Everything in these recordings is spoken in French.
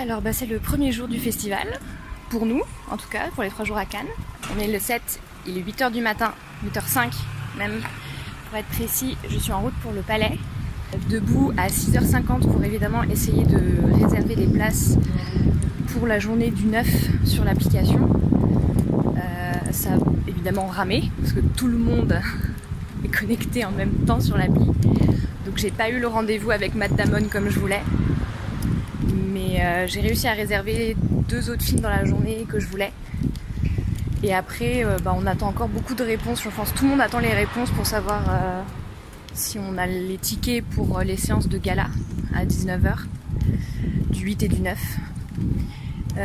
Alors c'est le premier jour du festival, pour nous en tout cas, pour les 3 jours à Cannes. On est le 7, il est 8h du matin, 8h05 même pour être précis. Je suis en route pour le Palais, debout à 6h50 pour évidemment essayer de réserver des places pour la journée du 9 sur l'application. Ça a évidemment ramé, parce que tout le monde est connecté en même temps sur l'appli. Donc j'ai pas eu le rendez-vous avec Matt Damon comme je voulais. Mais j'ai réussi à réserver 2 autres films dans la journée que je voulais. Et après, on attend encore beaucoup de réponses. Je pense que tout le monde attend les réponses pour savoir si on a les tickets pour les séances de gala à 19h, du 8 et du 9.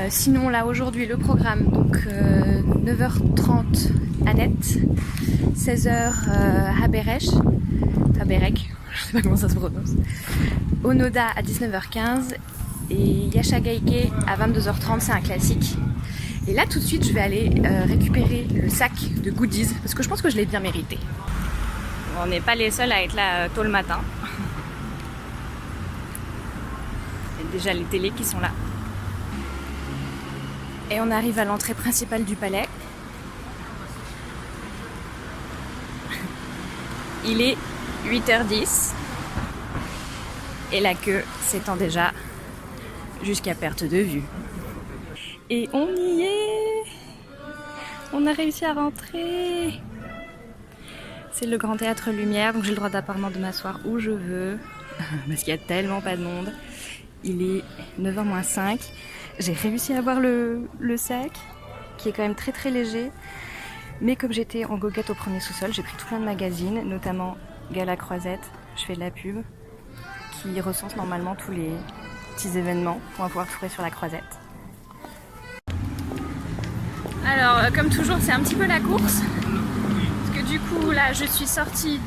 Sinon, là, aujourd'hui, le programme, donc 9h30 Annette, 16h Haberek, je sais pas comment ça se prononce, Onoda à 19h15 et Yasha Gaike à 22h30, c'est un classique. Et là tout de suite je vais aller récupérer le sac de goodies parce que je pense que je l'ai bien mérité. On n'est pas les seuls à être là tôt le matin. Il y a déjà les télés qui sont là. Et on arrive à l'entrée principale du palais. Il est 8h10 et la queue s'étend déjà jusqu'à perte de vue. Et on y est! On a réussi à rentrer! C'est le Grand Théâtre Lumière, donc j'ai le droit apparemment de m'asseoir où je veux, parce qu'il y a tellement pas de monde. Il est 9h moins 5. J'ai réussi à avoir le sac, qui est quand même très très léger. Mais comme j'étais en goguette au premier sous-sol, j'ai pris tout plein de magazines, notamment Gala Croisette, je fais de la pub, qui recense normalement tous les petits événements qu'on va pouvoir trouver sur la Croisette. Alors comme toujours c'est un petit peu la course, parce que du coup là je suis sortie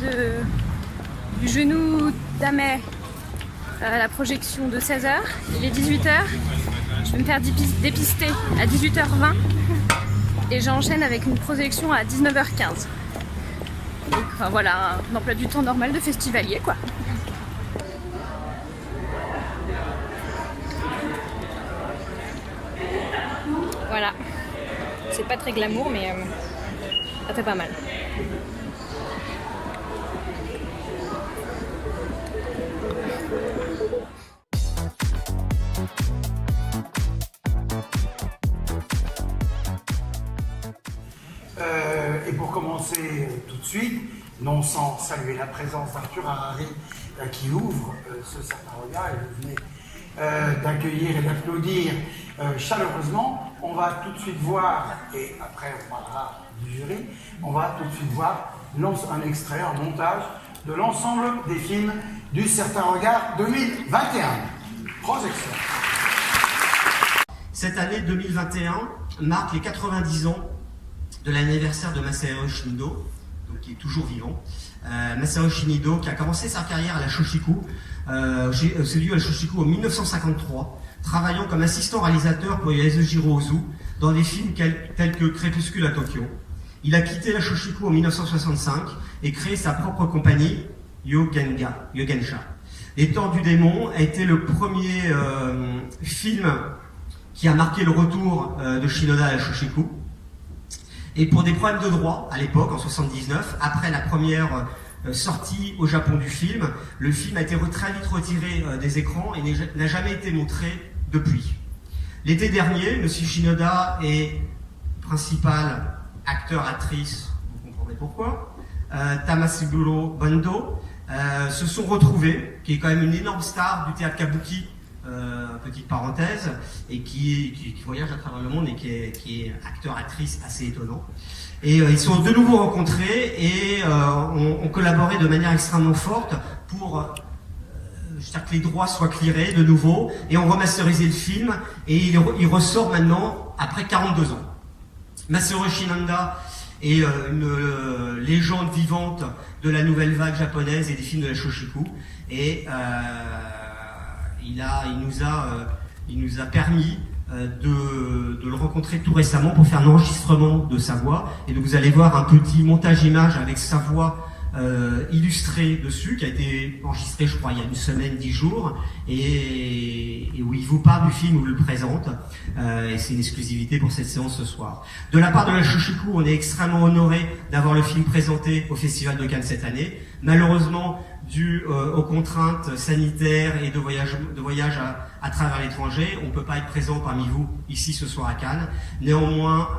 du genou d'Amé à la projection de 16h, il est 18h, je vais me faire dépister à 18h20 et j'enchaîne avec une projection à 19h15. Donc voilà, un emploi du temps normal de festivalier quoi. Voilà, c'est pas très glamour mais ça fait pas mal. Et pour commencer tout de suite, non sans saluer la présence d'Arthur Harari qui ouvre ce certain regard, et vous venez d'accueillir et d'applaudir chaleureusement. On va tout de suite voir, et après on parlera du jury, on va tout de suite voir un extrait, un montage de l'ensemble des films du Certain Regard 2021. Projection. Cette année 2021 marque les 90 ans de l'anniversaire de Masaru Shinido, donc qui est toujours vivant. Masaru Shinido qui a commencé sa carrière à la Shoshiku, celui à la Shoshiku en 1953, travaillant comme assistant réalisateur pour Yasujiro Ozu dans des films tels que Crépuscule à Tokyo. Il a quitté la Shoshiku en 1965 et créé sa propre compagnie, Yogensha. Les Temps du démon a été le premier film qui a marqué le retour de Shinoda à la Shoshiku. Et pour des problèmes de droit, à l'époque, en 79, après la première sortie au Japon du film, le film a été très vite retiré des écrans et n'a jamais été montré depuis. L'été dernier, M. Shinoda et principal acteur-actrice, vous comprenez pourquoi, Tamasuburo Bando, se sont retrouvés, qui est quand même une énorme star du théâtre kabuki, petite parenthèse, et qui voyage à travers le monde et qui est acteur-actrice assez étonnant. Et ils sont de nouveau rencontrés et ont collaboré de manière extrêmement forte pour que les droits soient clearés de nouveau, et ont remasterisé le film, et il ressort maintenant après 42 ans. Masaru Shinoda est une légende vivante de la nouvelle vague japonaise et des films de la Shoshiku, et il nous a permis de le rencontrer tout récemment pour faire l'enregistrement de sa voix. Et donc vous allez voir un petit montage image avec sa voix illustrée dessus, qui a été enregistré je crois il y a une semaine, 10 jours, et où il vous parle du film, ou le présente, et c'est une exclusivité pour cette séance ce soir. De la part de la Shoshiku, on est extrêmement honoré d'avoir le film présenté au Festival de Cannes cette année. Malheureusement, dû aux contraintes sanitaires et de voyage à travers l'étranger, on ne peut pas être présent parmi vous ici ce soir à Cannes. Néanmoins,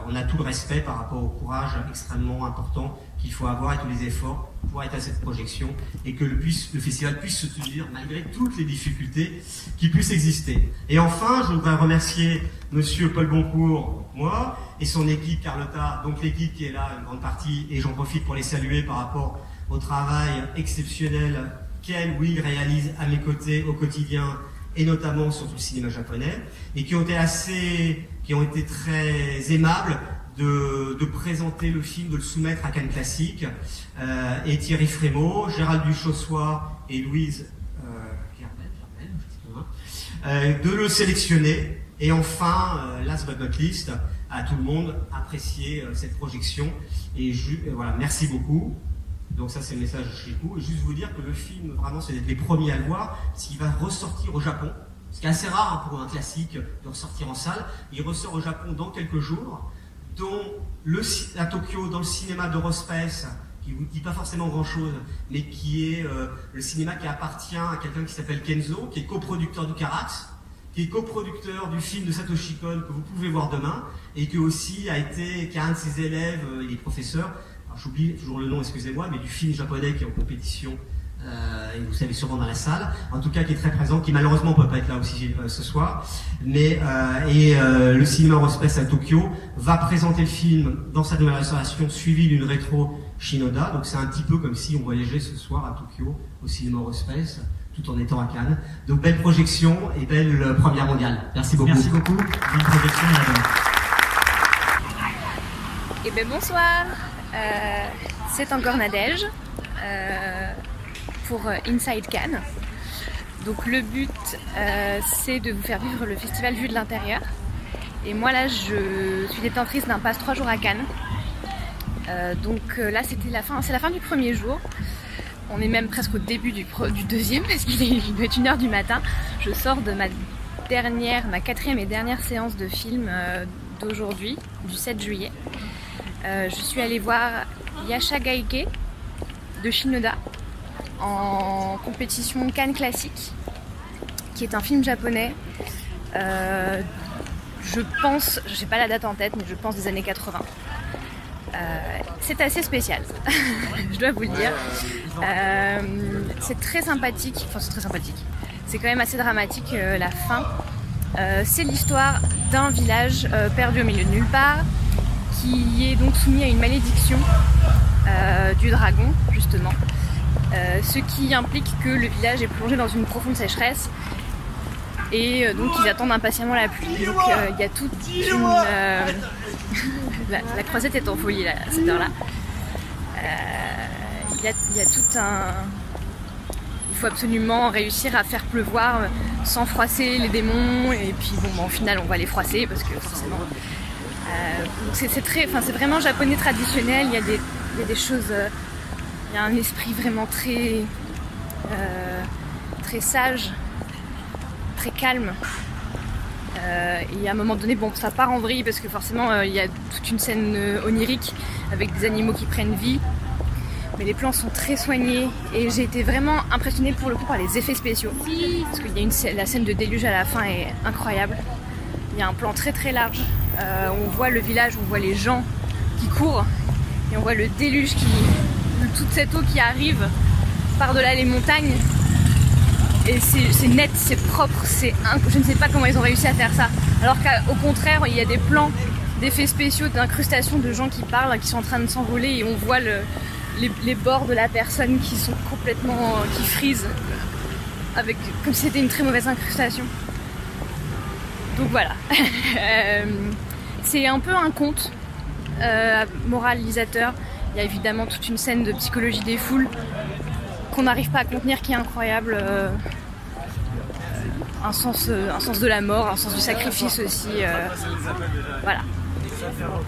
on a tout le respect par rapport au courage extrêmement important qu'il faut avoir et tous les efforts pour être à cette projection et que le festival puisse se tenir malgré toutes les difficultés qui puissent exister. Et enfin, je voudrais remercier Monsieur Paul Boncourt, moi, et son équipe Carlotta, donc l'équipe qui est là, une grande partie, et j'en profite pour les saluer par rapport au travail exceptionnel qu'elle ou il réalise à mes côtés au quotidien, et notamment sur tout le cinéma japonais, et qui ont été très aimables de présenter le film, de le soumettre à Cannes Classique, et Thierry Frémaux, Gérald Duchossois et Louise de le sélectionner, et enfin, last but not least, à tout le monde, apprécier cette projection, et voilà, merci beaucoup. Donc ça c'est le message de Shoshiku, et juste vous dire que le film, vraiment, c'est d'être les premiers à le voir, parce qu'il va ressortir au Japon, ce qui est assez rare pour un classique de ressortir en salle. Il ressort au Japon dans quelques jours, dont à Tokyo, dans le cinéma d'Eurospace, qui vous dit pas forcément grand-chose, mais qui est le cinéma qui appartient à quelqu'un qui s'appelle Kenzo, qui est coproducteur du Carax, qui est coproducteur du film de Satoshi Kon que vous pouvez voir demain, et qui aussi qui a un de ses élèves, il est professeur, j'oublie toujours le nom, excusez-moi, mais du film japonais qui est en compétition, et vous savez sûrement dans la salle, en tout cas qui est très présent, qui malheureusement ne peut pas être là aussi ce soir, mais le cinéma Eurospace à Tokyo va présenter le film dans sa nouvelle restauration suivie d'une rétro Shinoda, donc c'est un petit peu comme si on voyageait ce soir à Tokyo au cinéma Eurospace, tout en étant à Cannes. Donc belle projection et belle première mondiale. Merci beaucoup. Merci beaucoup. Belle projection, madame. Et bien bonsoir, c'est encore Nadège pour Inside Cannes. Donc le but c'est de vous faire vivre le festival Vue de l'intérieur. Et moi là je suis détentrice d'un passe 3 jours à Cannes. Donc là c'est la fin du premier jour. On est même presque au début du deuxième parce qu'il doit être 1h du matin. Je sors de ma 4e et dernière séance de film d'aujourd'hui, du 7 juillet. Je suis allée voir Yashagaike de Shinoda en compétition Cannes Classique, qui est un film japonais. Je pense, je n'ai pas la date en tête, mais je pense des années 80. C'est assez spécial, je dois vous le dire. C'est très sympathique, enfin c'est très sympathique. C'est quand même assez dramatique la fin. C'est l'histoire d'un village perdu au milieu de nulle part, qui est donc soumis à une malédiction du dragon, justement. Ce qui implique que le village est plongé dans une profonde sécheresse et donc ils attendent impatiemment la pluie. Donc il y a toute une... la croisette est en folie là, à cette heure-là. Il y a tout un... Il faut absolument réussir à faire pleuvoir sans froisser les démons, et puis bon, au final on va les froisser parce que forcément... c'est vraiment japonais traditionnel. Il y a des choses... il y a un esprit vraiment très sage, très calme. Et à un moment donné, bon, ça part en vrille parce que forcément il y a toute une scène onirique avec des animaux qui prennent vie. Mais les plans sont très soignés et j'ai été vraiment impressionnée pour le coup par les effets spéciaux. Parce qu'il y a la scène de déluge à la fin est incroyable. Il y a un plan très très large. On voit le village, on voit les gens qui courent et on voit le déluge toute cette eau qui arrive par-delà les montagnes. Et c'est net, c'est propre, je ne sais pas comment ils ont réussi à faire ça. Alors qu'au contraire, il y a des plans d'effets spéciaux, d'incrustations de gens qui parlent, qui sont en train de s'envoler et on voit les bords de la personne qui sont complètement... qui frisent, comme si c'était une très mauvaise incrustation. Donc voilà. C'est un peu un conte moralisateur. Il y a évidemment toute une scène de psychologie des foules qu'on n'arrive pas à contenir, qui est incroyable. Un sens de la mort, un sens du sacrifice aussi. Voilà.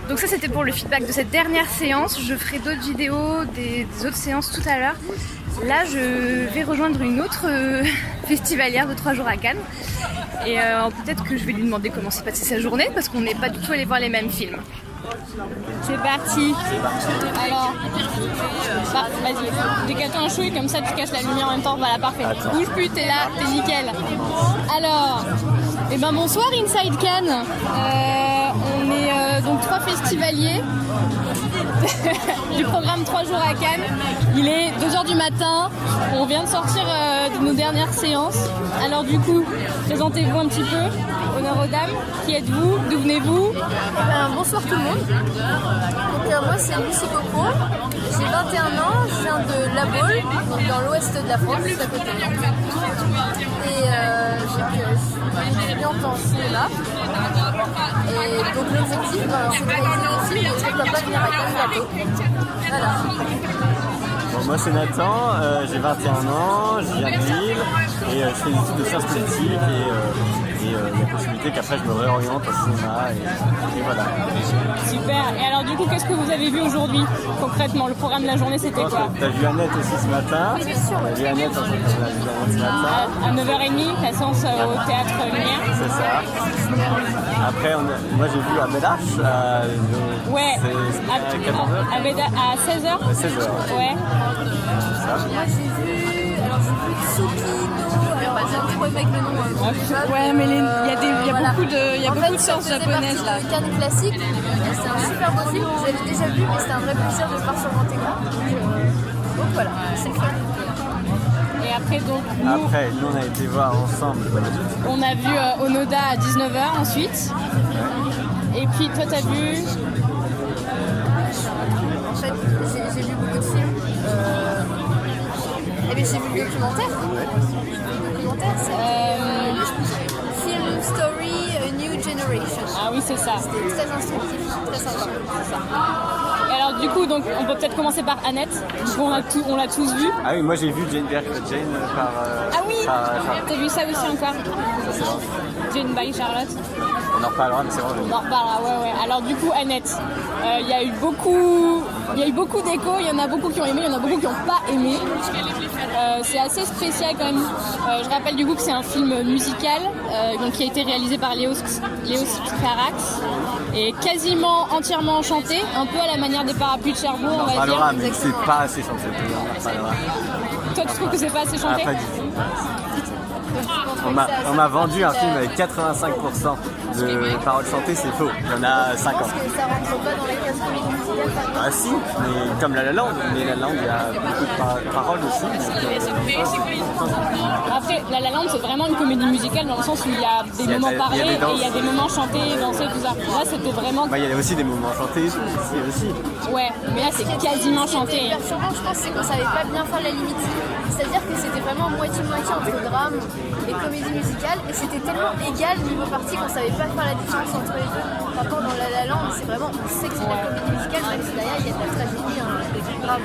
Donc ça c'était pour le feedback de cette dernière séance. Je ferai d'autres vidéos des autres séances tout à l'heure. Là, je vais rejoindre une autre festivalière de 3 jours à Cannes. Et peut-être que je vais lui demander comment s'est passée sa journée parce qu'on n'est pas du tout allé voir les mêmes films. C'est parti. Alors, vas-y, décale-toi un chouille, comme ça tu caches la lumière en même temps. Voilà, parfait. Bouge plus, t'es là, t'es nickel. Alors, bonsoir Inside Cannes. On est donc 3 festivaliers du programme 3 jours à Cannes. Il est 2h du matin. On vient de sortir de nos dernières séances. Alors du coup, présentez-vous un petit peu. Honneur aux dames. Qui êtes-vous? D'où venez-vous? Bonsoir tout le monde. Donc, moi c'est Lucie Coco. J'ai 21 ans. Je viens de La Baule, dans l'ouest de la France, à côté de Nantes. Et je suis étudiante en cinéma. Et donc l'objectif, c'est de réaliser des films et pourquoi pas venir à Cannes bientôt. Voilà. Bon, moi c'est Nathan, j'ai 21 ans, je viens de Lille et je fais des études de sciences politiques et il y a la possibilité qu'après je me réoriente au cinéma et voilà. Super, et alors du coup qu'est-ce que vous avez vu aujourd'hui concrètement? Le programme de la journée c'était quoi? T'as vu Annette aussi ce matin? Oui, bien sûr. T'as vu Annette ce matin? À 9h30, la séance au théâtre Lumière. C'est ça. Après moi j'ai vu à Bellache ouais, à 14h. À 16h. À 16h. Ouais. Moi j'ai vu Tsukino, alors j'ai un petit problème avec le nom. Ouais, mais il y a beaucoup de séances japonaises là. Cannes classique, c'est un super beau film, je l'avais déjà vu, mais c'était un vrai plaisir de le voir sur grand écran. Donc voilà, c'est fun. Et après donc nous on a été voir ensemble. On a vu Onoda à 19h ensuite. Et puis toi t'as vu? En fait, j'ai vu beaucoup de films. Et bien j'ai vu le documentaire. Le documentaire, c'est Film Story A New Generation. Ah oui, c'est ça. C'était très instructif, très sympa. C'est ça. Et alors du coup, donc, on peut peut-être commencer par Annette. Du coup, on l'a tous vu. Ah oui, moi j'ai vu Jane par... ah oui, t'as vu ça aussi encore? Ça c'est vrai. Jane by Charlotte. On en reparlera, mais c'est vrai. On en reparlera, ouais. Alors du coup, Annette, il y a eu beaucoup d'échos, il y en a beaucoup qui ont aimé, il y en a beaucoup qui n'ont pas aimé. C'est assez spécial quand même. Je rappelle du coup que c'est un film musical donc, qui a été réalisé par Léos Carax et quasiment entièrement chanté, un peu à la manière des Parapluies de Cherbourg, on va dire. Parlera, mais c'est pas assez chanté. Toi, tu trouves que c'est pas assez chanté? Pas du tout. On m'a vendu un film avec 85% de paroles chantées, c'est faux. Il y en a 50. Je pense que ça rentre pas dans les cases comédie musicale, par exemple. Ah si, mais comme La La Land, mais La La Land, il y a beaucoup de paroles aussi. Après, La La Land, c'est vraiment une comédie musicale dans le sens où il y a des moments parlés et il y a des moments chantés, dansés, tout ça. Là, c'était vraiment... Il y a aussi des moments chantés aussi. Ouais, mais là, c'est quasiment chanté. Ce qui était perturbant, je pense, c'est qu'on savait pas bien faire la limite. C'est-à-dire que c'était vraiment moitié-moitié entre drame et comédie musicale, et c'était tellement égal niveau partie qu'on savait pas faire la différence entre les deux. Par contre, dans La La Land, c'est vraiment, on sait que c'est de la comédie musicale, même si derrière il y a de la tragédie, du drame.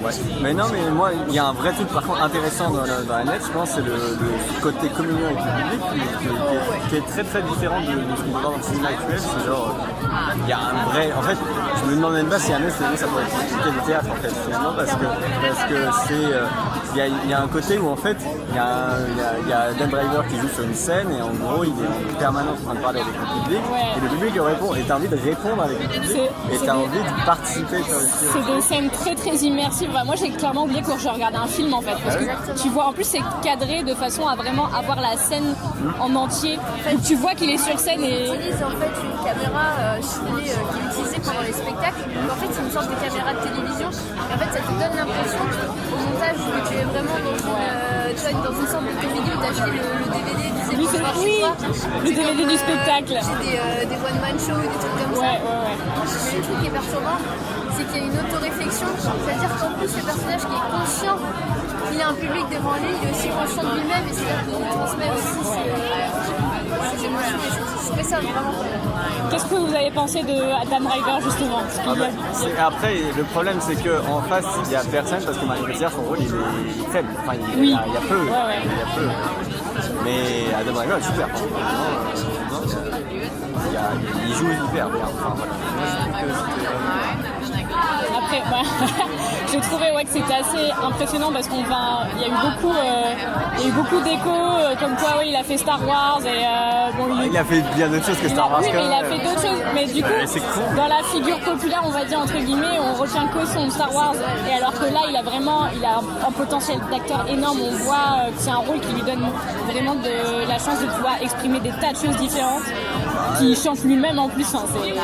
Ouais. Mais non, mais moi, il y a un vrai truc par contre intéressant dans la net, je pense, c'est le côté communion avec le public qui est très très différent de ce qu'on voit dans le cinéma actuel. C'est genre, il y a un vrai. En fait, je me demande même pas si un net, ça pourrait être du théâtre en fait, finalement, parce que c'est. Il y a un côté où en fait, il y a Dan Driver qui joue sur une scène et en gros, il est en permanence en train de parler avec le public et le public lui répond et t'as envie de répondre avec le public et t'as envie de participer. C'est des scènes très très immersives. Moi j'ai clairement oublié quand je regardais un film en fait parce que tu vois en plus c'est cadré de façon à vraiment avoir la scène en entier où tu vois qu'il est sur scène et... On utilise en fait une caméra qui est utilisée pendant les spectacles. Donc en fait c'est une sorte de caméra de télévision et en fait ça te donne l'impression au montage que tu es vraiment dans une sorte de DVD où t'as acheté le DVD du le DVD du spectacle. C'est des one-man shows, des trucs comme ça. Ouais. Mais le truc qui est perturbant, c'est qu'il y a une auto-réflexion, c'est-à-dire qu'en plus le personnage qui est conscient qu'il a un public devant lui, il est aussi conscient de lui-même et c'est-à-dire qu'il transmet aussi ses émotions et je trouvais ça vraiment cool. Qu'est-ce que vous avez pensé de Adam Driver justement? Après, le problème c'est qu'en face il n'y a personne parce que Marie Cotillard, son rôle il est faible, enfin il y a peu. Mais Adam Driver est super. Il joue hyper bien. Enfin, voilà. Après, j'ai trouvé que c'était assez impressionnant parce qu'il y a eu beaucoup d'échos comme quoi il a fait Star Wars et il a fait bien d'autres choses que Star Wars. Oui, mais il a fait d'autres choses. Mais du coup, dans la figure populaire, on va dire entre guillemets, on retient que son Star Wars. Et alors que là, il a un potentiel d'acteur énorme. On voit que c'est un rôle qui lui donne vraiment de la chance de pouvoir exprimer des tas de choses différentes. Qui chante lui-même en plus. Hein, Même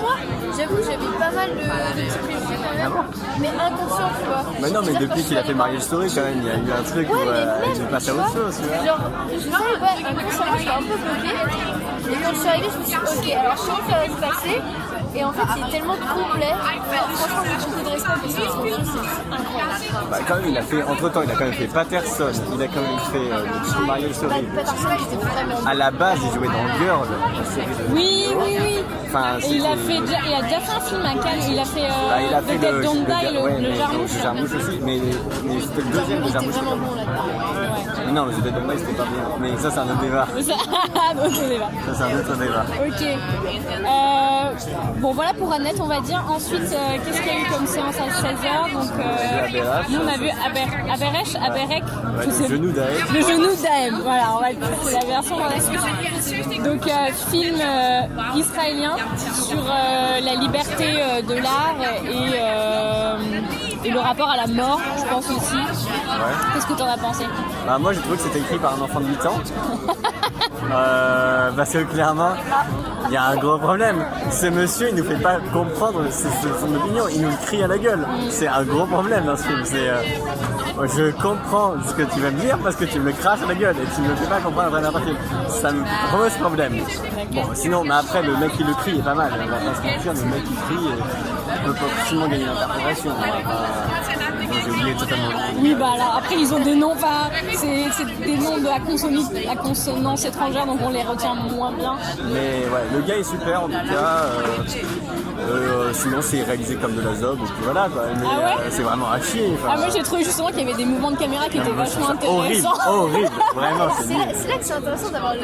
moi, j'avoue, j'ai vu pas mal de petits préjugés quand même, mais inconscient, tu vois. Mais non, mais depuis qu'il a fait Marriage Story, quand même, il y a eu un truc où il est passé à autre chose, tu vois. Genre, je sais, inconsciemment, j'étais un peu bloquée. Et quand je suis arrivée, je me suis dit, ok, alors je sais que ça va se passer. Et en fait, c'est tellement complet. Franchement, j'ai beaucoup de respect parce que son jeu, c'est incroyable. Quand même, entre-temps, il a quand même fait Patterson, il a quand même fait Marriage Story. Patterson, il était vraiment. À la base, il jouait dans Girl, la série de... Oui. Enfin, et il a déjà fait un film à Cannes, il a fait The Dead Don't Die, le Jarmouche. Le Jarmouche aussi, mais c'était le deuxième de Jarmouche. Vraiment bon là-dedans. Non, le The Dead Don't Die, c'était pas bien. Mais ça, c'est un autre débat. Ça, c'est un autre débat. Ok. Bon, voilà pour Annette, on va dire. Ensuite, qu'est-ce qu'il y a eu comme séance à 16h? Donc, nous, on a vu Aberek. Le genou d'Aem. Le genou d'Aem, voilà, c'est la version. Donc, film israélien sur la liberté de l'art et le rapport à la mort, je pense aussi. Ouais. Qu'est-ce que tu en as pensé? Moi, j'ai trouvé que c'était écrit par un enfant de 8 ans. Parce que clairement, il y a un gros problème. Ce monsieur, il nous fait pas comprendre son opinion, il nous le crie à la gueule. C'est un gros problème dans ce film. Je comprends ce que tu vas me dire parce que tu me craches à la gueule et tu ne me fais pas comprendre un vrai n'importe quel. Ça me pose problème. Bon, sinon, mais après, le mec qui le crie est pas mal. On va pas se mentir, le mec qui crie peut pas forcément gagner l'interprétation. J'ai oublié totalement. Oui, alors après, ils ont des noms, c'est des noms de la consonance étrangère, donc on les retient moins bien. Mais ouais, le gars est super en tout cas. Sinon, c'est réalisé comme de la zob, et puis voilà quoi. Mais c'est vraiment à chier. Moi, j'ai trouvé justement qu'il y avait des mouvements de caméra qui étaient vachement intéressants. Horrible, vraiment, c'est nul. C'est là que c'est intéressant d'avoir le.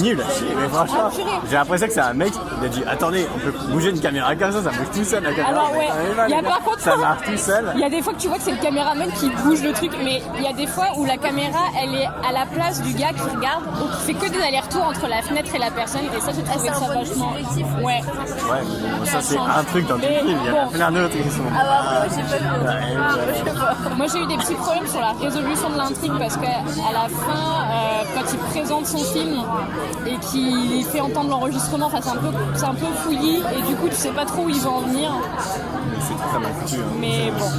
Nul à chier, mais franchement, j'ai l'impression que c'est un mec, il a dit attendez, on peut bouger une caméra comme ça bouge tout seul la caméra. Alors il y a par contre, ça marche tout seul. Il y a des fois que tu vois que c'est le caméraman qui bouge le truc, mais il y a des fois où la caméra elle est à la place du gars qui regarde, donc il fait que des allers-retours entre la fenêtre et la personne, et ça j'ai trouvé ça vachement. Ouais, mais ça c'est un truc dans tout le film, il y a plein d'autres qui sont. Moi j'ai eu des petits problèmes sur la résolution de l'intrigue parce qu'à la fin, quand il présente son film et qu'il fait entendre l'enregistrement, c'est un peu fouillis et du coup tu sais pas trop où ils vont en venir. C'est très mal foutu. Mais bon.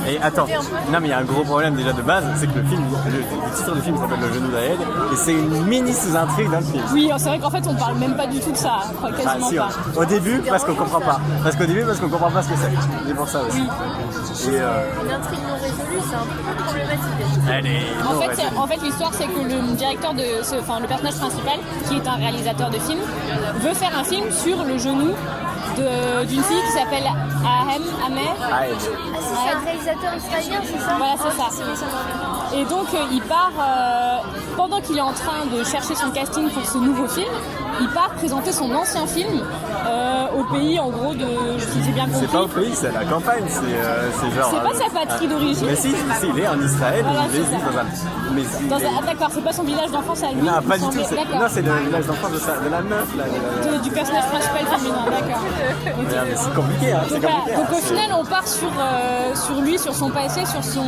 Et attends, non mais il y a un gros problème déjà de base, c'est que le titre du film s'appelle Le genou d'Aed et c'est une mini sous-intrigue dans le film. Oui, c'est vrai qu'en fait on parle même pas du tout de ça, quasiment pas. Au début parce qu'on comprend pas. Parce qu'au début parce qu'on comprend pas ce que c'est. C'est pour ça aussi. Oui. L'intrigue non résolue, c'est un peu problématique. En fait l'histoire c'est que le directeur le personnage principal, qui est un réalisateur de film, veut faire un film sur le genou d'une fille qui s'appelle Amer. C'est un réalisateur israélien, c'est ça? Voilà, c'est ça. Et donc il part, pendant qu'il est en train de chercher son casting pour ce nouveau film, il part présenter son ancien film au pays, en gros, si j'ai bien compris. C'est pas au pays, c'est à la campagne, c'est genre... C'est pas sa patrie d'origine. Mais si, il est en Israël, il vit dans un... d'accord, c'est pas son village d'enfance à lui. Non, pas du tout, c'est le village d'enfance de la meuf, là. Du personnage principal féminin, d'accord. Okay. Mais c'est compliqué, hein. Donc au final, on part sur lui, sur son passé, sur son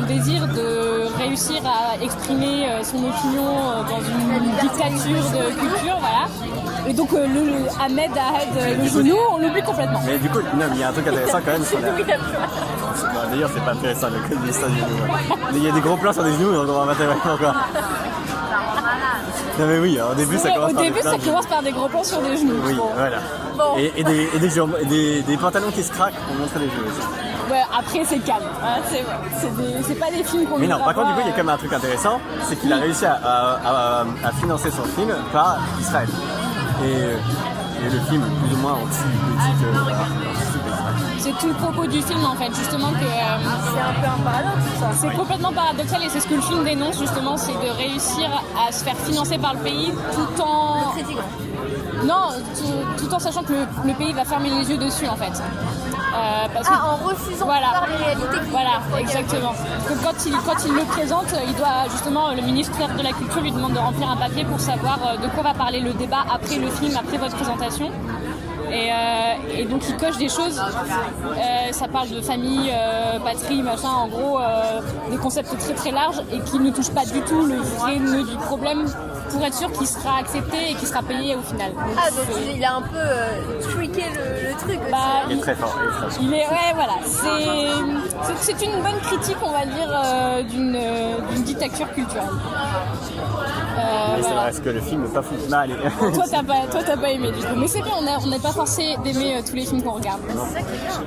désir de réussir à exprimer son opinion dans une dictature de culture, voilà. Et donc Ahmed Ahed, le genou, on l'oublie complètement. Mais du coup, il y a un truc intéressant quand même sur la... D'ailleurs, c'est pas intéressant l'histoire du genou. Il y a des gros plans sur des genoux, donc on va vraiment encore. Non mais oui, au début ça commence par des gros plans sur des genoux. Oui, voilà. Bon. Et des pantalons qui se craquent pour montrer les genoux aussi. Ouais, après c'est calme, c'est pas des films qu'on... Mais non, par contre du coup il y a quand même un truc intéressant, c'est qu'il a réussi à financer son film par Israël. Et le film plus ou moins anti-politique. C'est tout le propos du film en fait, justement que... c'est un peu un paradoxe ça. C'est complètement paradoxal et c'est ce que le film dénonce justement, c'est de réussir à se faire financer par le pays tout en... Non, tout en sachant que le pays va fermer les yeux dessus en fait. En refusant de voir les réalités. Voilà, exactement. Donc quand il le présente, il doit justement, le ministère de la Culture lui demande de remplir un papier pour savoir de quoi va parler le débat après le film, après votre présentation. Et donc il coche des choses, ça parle de famille, patrie, machin, en gros des concepts très très larges et qui ne touchent pas du tout le vrai nœud du problème pour être sûr qu'il sera accepté et qu'il sera payé au final. Donc il a un peu tweaké le truc aussi. Il est très fort. Voilà, c'est une bonne critique, on va dire, d'une dictature culturelle. Mais c'est vrai que le film n'est pas fou. Non, allez. Toi t'as pas aimé du coup, mais c'est bien, on n'est pas forcé d'aimer tous les films qu'on regarde. C'est ça qui est bien.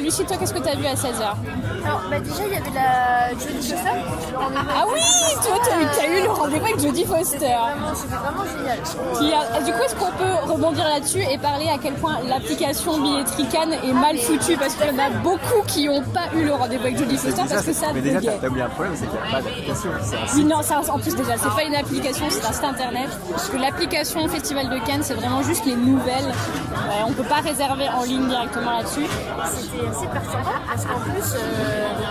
Lucie, toi qu'est-ce que t'as vu à 16h? Alors déjà il y avait la Jodie Foster. Ah oui, toi t'as eu le rendez-vous avec Jodie Foster. C'était vraiment génial. Du coup, est-ce qu'on peut rebondir là-dessus et parler à quel point l'application billetterie Cannes est mal foutue, parce qu'il y en a beaucoup qui n'ont pas eu le rendez-vous avec Jodie Foster parce que ça mais déjà buguait. t'as oublié un problème, c'est qu'il n'y a pas d'application. Oui, non, ça, en plus déjà, c'est pas une application, c'est un site internet. Parce que l'application Festival de Cannes, c'est vraiment juste les nouvelles. On peut pas réserver en ligne directement là-dessus. C'était assez perturbant parce qu'en plus,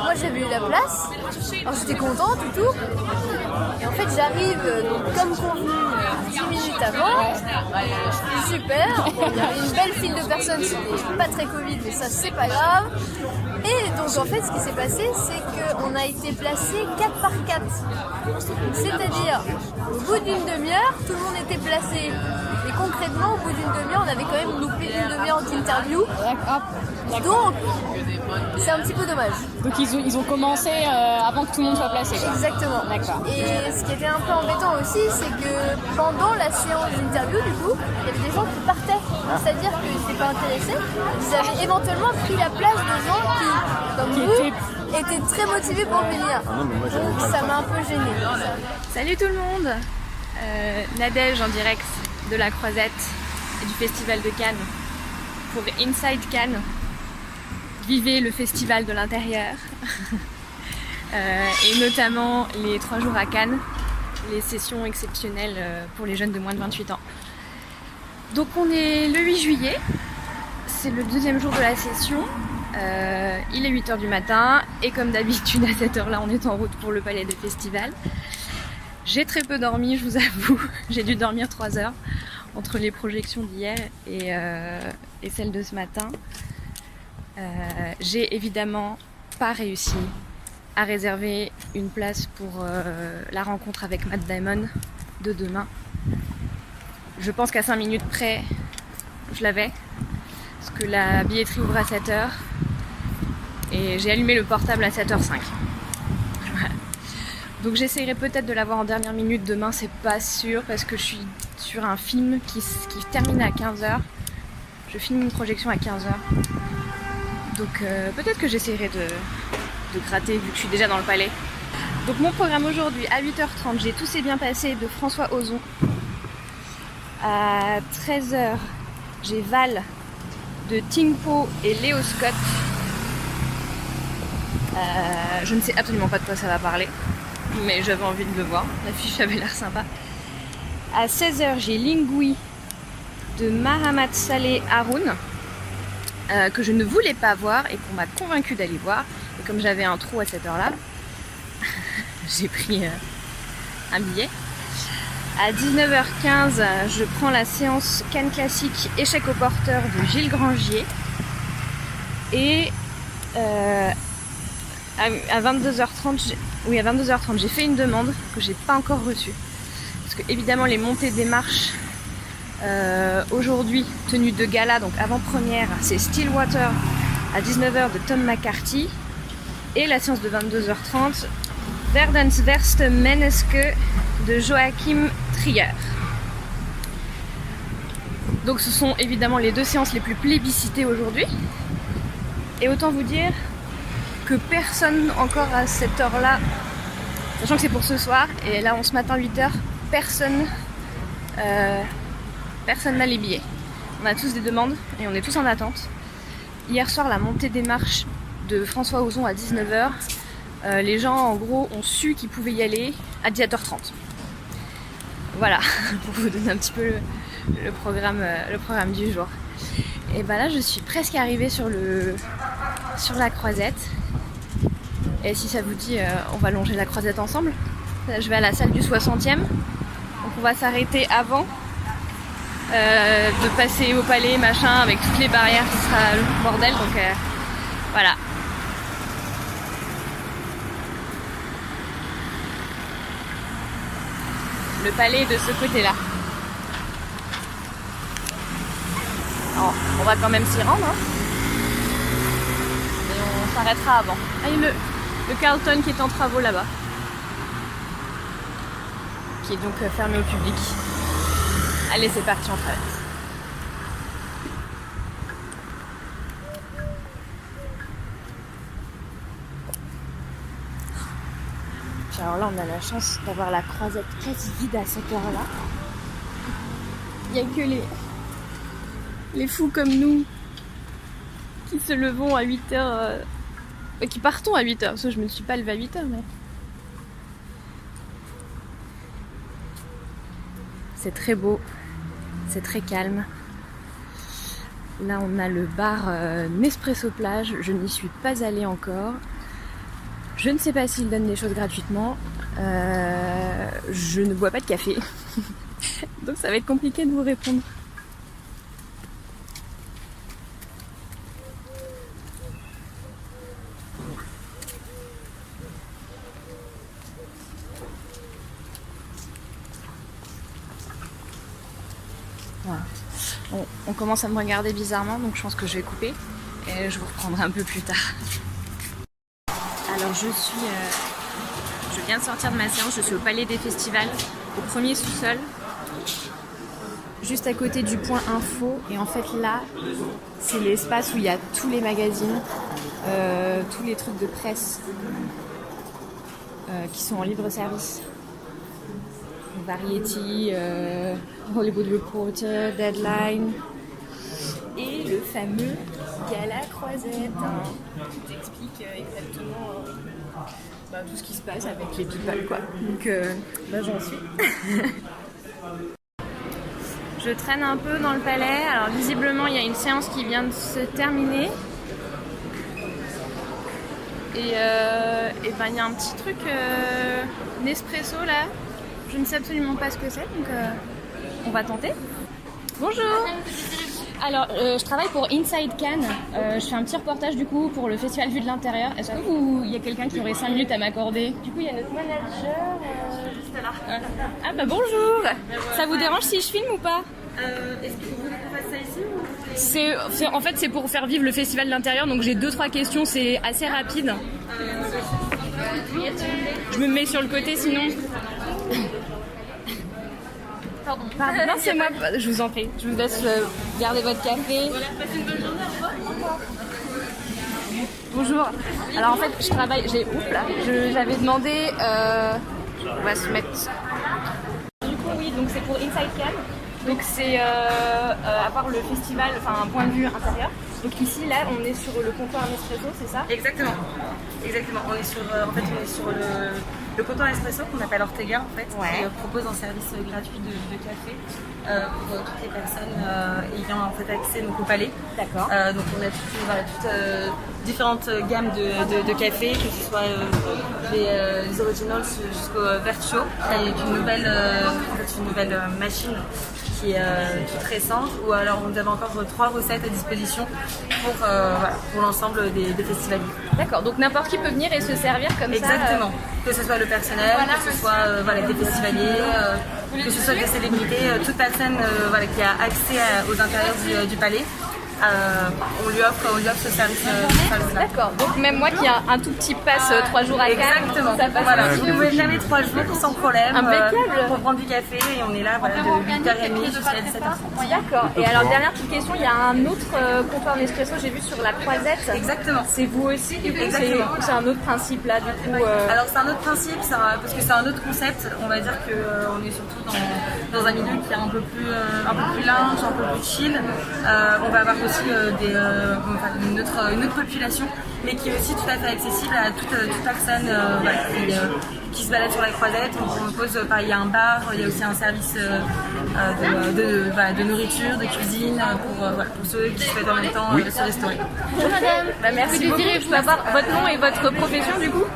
moi j'avais eu la place, alors j'étais contente et tout. Et en fait, j'arrive donc comme convenu 10 minutes avant. Super, il y avait une belle file de personnes, c'était pas très Covid, mais ça c'est pas grave. Et donc en fait, ce qui s'est passé, c'est qu'on a été placé 4 par 4. C'est-à-dire, au bout d'une demi-heure, tout le monde était placé. Et concrètement, au bout d'une demi-heure, on avait quand même loupé une demi-heure d'interview. Donc, c'est un petit peu dommage. Donc ils ont commencé avant que tout le monde soit placé. Exactement. D'accord. Et ce qui était un peu embêtant aussi, c'est que pendant la séance d'interview, du coup, il y avait des gens qui partaient. C'est-à-dire qu'ils n'étaient pas intéressés. Ils avaient éventuellement pris la place de gens qui, comme vous, étaient très motivés pour venir. Donc ça m'a un peu gênée. Salut tout le monde, Nadège en direct de la Croisette et du Festival de Cannes pour Inside Cannes. Vivez le festival de l'intérieur et notamment les 3 jours à Cannes, les sessions exceptionnelles pour les jeunes de moins de 28 ans. Donc on est le 8 juillet, c'est le 2e jour de la session, il est 8h du matin et comme d'habitude à cette heure-là on est en route pour le palais des festivals. J'ai très peu dormi, je vous avoue, j'ai dû dormir 3 heures entre les projections d'hier et celles de ce matin. J'ai évidemment pas réussi à réserver une place pour la rencontre avec Matt Damon de demain. Je pense qu'à 5 minutes près, je l'avais, parce que la billetterie ouvre à 7h et j'ai allumé le portable à 7h05. Voilà. Donc j'essaierai peut-être de l'avoir en dernière minute demain, c'est pas sûr, parce que je suis sur un film qui termine à 15h. Je filme une projection à 15h. Donc peut-être que j'essaierai de gratter vu que je suis déjà dans le palais. Donc mon programme aujourd'hui à 8h30, j'ai Tout s'est bien passé de François Ozon. À 13h, j'ai Val de Tingpo et Léo Scott. Je ne sais absolument pas de quoi ça va parler, mais j'avais envie de le voir. L'affiche avait l'air sympa. À 16h, j'ai Lingui de Mahamat Saleh Haroun. Que je ne voulais pas voir et qu'on m'a convaincu d'aller voir. Et comme j'avais un trou à cette heure-là, j'ai pris un billet. À 19h15, je prends la séance Cannes Classique Échec au porteur de Gilles Grangier. Et à 22h30, j'ai fait une demande que j'ai pas encore reçue. Parce que évidemment les montées des marches aujourd'hui, tenue de gala, donc avant-première, c'est Stillwater à 19h de Tom McCarthy. Et la séance de 22h30, Verdensverste Menneske de Joachim Trier. Donc ce sont évidemment les 2 séances les plus plébiscitées aujourd'hui. Et autant vous dire que personne encore à cette heure-là, sachant que c'est pour ce soir, et là on ce matin 8h, personne n'a les billets. On a tous des demandes et on est tous en attente. Hier soir, la montée des marches de François Ozon à 19h, les gens en gros ont su qu'ils pouvaient y aller à 17h30. Voilà, pour vous donner un petit peu le programme du jour. Et ben là je suis presque arrivée sur la croisette. Et si ça vous dit, on va longer la croisette ensemble. Là, je vais à la salle du 60e. Donc on va s'arrêter avant de passer au palais, machin, avec toutes les barrières, ce sera le bordel. Donc voilà. Le palais est de ce côté-là. Alors, on va quand même s'y rendre. Hein. Et on s'arrêtera avant. Ah, il y a le Carlton qui est en travaux là-bas. Qui est donc fermé au public. Allez, c'est parti, on traverse. Puis alors là, on a la chance d'avoir la croisette quasi vide à cette heure-là. Il n'y a que les fous comme nous qui se levons à 8h, qui partons à 8h, parce que je me suis pas levée à 8h, mais... C'est très beau, c'est très calme. Là, on a le bar Nespresso Plage, je n'y suis pas allée encore. Je ne sais pas s'ils donnent des choses gratuitement. Je ne bois pas de café, donc ça va être compliqué de vous répondre. Voilà. Bon, on commence à me regarder bizarrement, donc je pense que je vais couper et je vous reprendrai un peu plus tard. Alors je viens de sortir de ma séance, je suis au Palais des Festivals, au premier sous-sol, juste à côté du point info. Et en fait là, c'est l'espace où il y a tous les magazines, tous les trucs de presse qui sont en libre service. Variety, Hollywood Reporter, Deadline et le fameux Gala Croisette qui t'explique exactement tout ce qui se passe avec les people quoi. Donc j'en suis. Je traîne un peu dans le palais. Alors visiblement il y a une séance qui vient de se terminer. Et il y a un petit truc Nespresso là. Je ne sais absolument pas ce que c'est, donc on va tenter. Bonjour. Alors, je travaille pour Inside Cannes. Je fais un petit reportage du coup pour le festival Vue de l'intérieur. Est-ce que il y a quelqu'un qui aurait 5 minutes à m'accorder? Du coup, il y a notre manager juste là. Ah bah bonjour. Ça vous dérange si je filme ou pas? Est-ce que vous voulez qu'on fasse ça ici ou... En fait, c'est pour faire vivre le festival de l'intérieur. Donc j'ai 2-3 questions. C'est assez rapide. Je me mets sur le côté sinon. Pardon. Non, c'est moi. Je vous en prie. Je vous laisse garder votre café. Passez une bonne journée. Au revoir. Bonjour. Alors en fait, je travaille. J'avais demandé. On va se mettre. Du coup, oui. Donc c'est pour Inside Cannes. Donc c'est avoir le festival, enfin un point de vue intérieur. Donc ici, là, on est sur le comptoir Nespresso, c'est ça? Exactement. On est sur, le comptoir Nespresso qu'on appelle Ortega en fait, qui propose un service gratuit de café pour toutes les personnes ayant en fait accès donc, au palais. D'accord. Donc on a toutes différentes gammes de café, que ce soit les originals jusqu'au vertuo, avec une nouvelle machine qui est toute récente, ou alors on avait encore 3 recettes à disposition pour l'ensemble des festivaliers. D'accord, donc n'importe qui peut venir et se servir comme ça. Exactement, que ce soit le personnel, que ce soit des festivaliers, que ce soit des célébrités, toute personne qui a accès aux intérieurs du palais. On lui offre ce service-là. D'accord, donc même moi qui ai un tout petit pass 3 jours à Cannes, ça passe. Voilà, vous pouvez venir 3 jours sans problème. Impeccable. Pour prendre du café et on est là de 8h30 jusqu'à 17h30. D'accord, et alors dernière petque question, il y a un autre comptoir Nespresso, j'ai vu sur la croisette. Exactement. C'est vous aussi du coup? Exactement. C'est un autre principe là du coup Alors c'est un autre principe, parce que c'est un autre concept. On va dire qu'on est surtout dans un milieu qui est un peu plus large, un peu plus chill. On va avoir aussi une autre population, mais qui est aussi tout à fait accessible à toute personne qui se baladent sur la croisette. On pose, il y a un bar, il y a aussi un service de nourriture, de cuisine pour ceux qui souhaitent en même temps se restaurer. Bonjour madame. Merci beaucoup. Je peux avoir votre nom et votre profession du coup?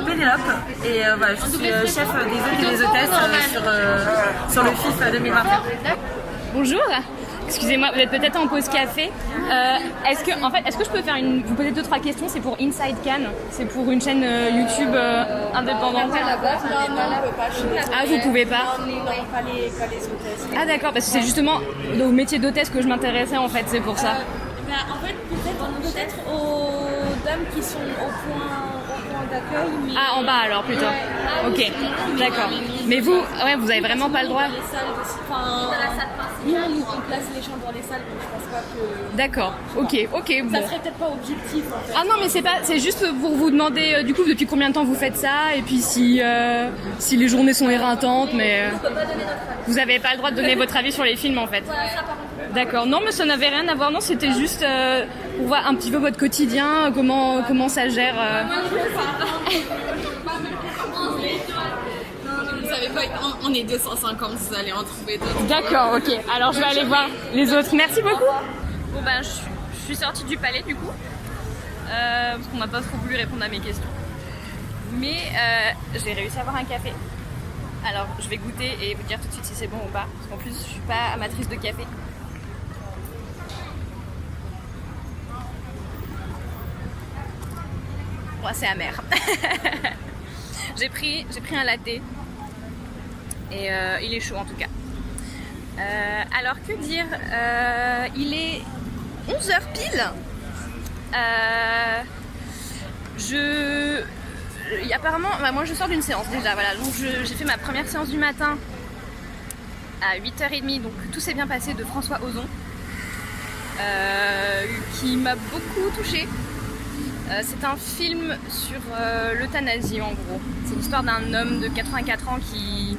Pénélope, et je suis chef des hôtes et des hôtesses sur le FIF 2021. Bonjour. Excusez-moi, vous êtes peut-être en pause café. Est-ce que je peux vous poser 2-3 questions? C'est pour Inside Cannes. C'est pour une chaîne YouTube indépendante. Ah, vous pouvez pas? Non, pas les hôtesses. Ah d'accord, parce que c'est justement au métier d'hôtesse que je m'intéressais en fait, c'est pour ça. En fait, peut-être aux dames qui sont au point d'accueil. Mais... Ah, en bas alors plutôt. Ok, d'accord. Mais vous avez vraiment pas le droit. Les salles nous on place les chambres dans les salles, donc je pense pas que. D'accord. Ok. Bon. Ça serait peut-être pas objectif en fait. Ah non, mais c'est juste pour vous demander du coup depuis combien de temps vous faites ça et puis si les journées sont éreintantes, mais vous avez pas le droit de donner votre avis sur les films en fait. D'accord. Non, mais ça n'avait rien à voir. Non, c'était juste pour voir un petit peu votre quotidien, comment ça gère. Vous savez pas, on est 250, vous allez en trouver d'autres. D'accord, ok. Alors je vais aller voir les autres. Merci beaucoup. Bon ben, je suis sortie du palais du coup, parce qu'on m'a pas trop voulu répondre à mes questions. Mais j'ai réussi à avoir un café. Alors je vais goûter et vous dire tout de suite si c'est bon ou pas. Parce qu'en plus je suis pas amatrice de café. Bon, c'est amer. J'ai pris un latte. Et il est chaud en tout cas. Alors que dire, il est 11h pile. Apparemment, moi je sors d'une séance déjà. Voilà, donc j'ai fait ma première séance du matin à 8h30. Donc tout s'est bien passé de François Ozon, qui m'a beaucoup touchée. C'est un film sur l'euthanasie en gros. C'est l'histoire d'un homme de 84 ans qui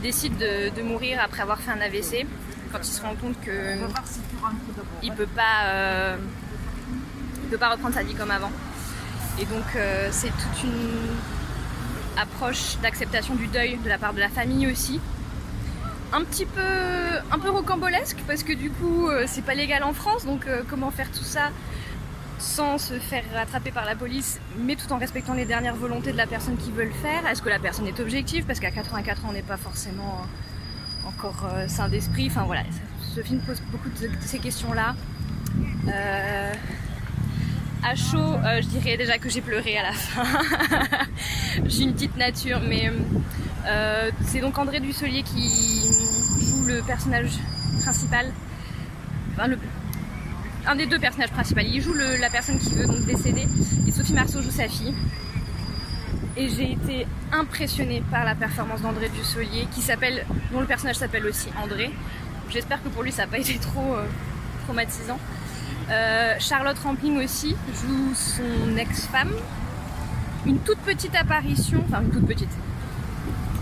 décide de mourir après avoir fait un AVC quand il se rend compte qu'il peut pas reprendre sa vie comme avant. Et donc c'est toute une approche d'acceptation du deuil de la part de la famille aussi. Un peu rocambolesque parce que du coup c'est pas légal en France, donc comment faire tout ça sans se faire rattraper par la police, mais tout en respectant les dernières volontés de la personne qui veut le faire. Est-ce que la personne est objective? Parce qu'à 84 ans, on n'est pas forcément encore sain d'esprit. Enfin voilà, ce film pose beaucoup de ces questions-là. À chaud, je dirais déjà que j'ai pleuré à la fin. J'ai une petite nature, mais c'est donc André Dussolier qui joue le personnage principal. Enfin, un des deux personnages principaux. Il joue la personne qui veut donc décéder et Sophie Marceau joue sa fille. Et j'ai été impressionnée par la performance d'André Dussolier, dont le personnage s'appelle aussi André. J'espère que pour lui ça n'a pas été trop traumatisant. Charlotte Rampling aussi joue son ex-femme. Une toute petite apparition, enfin une toute petite,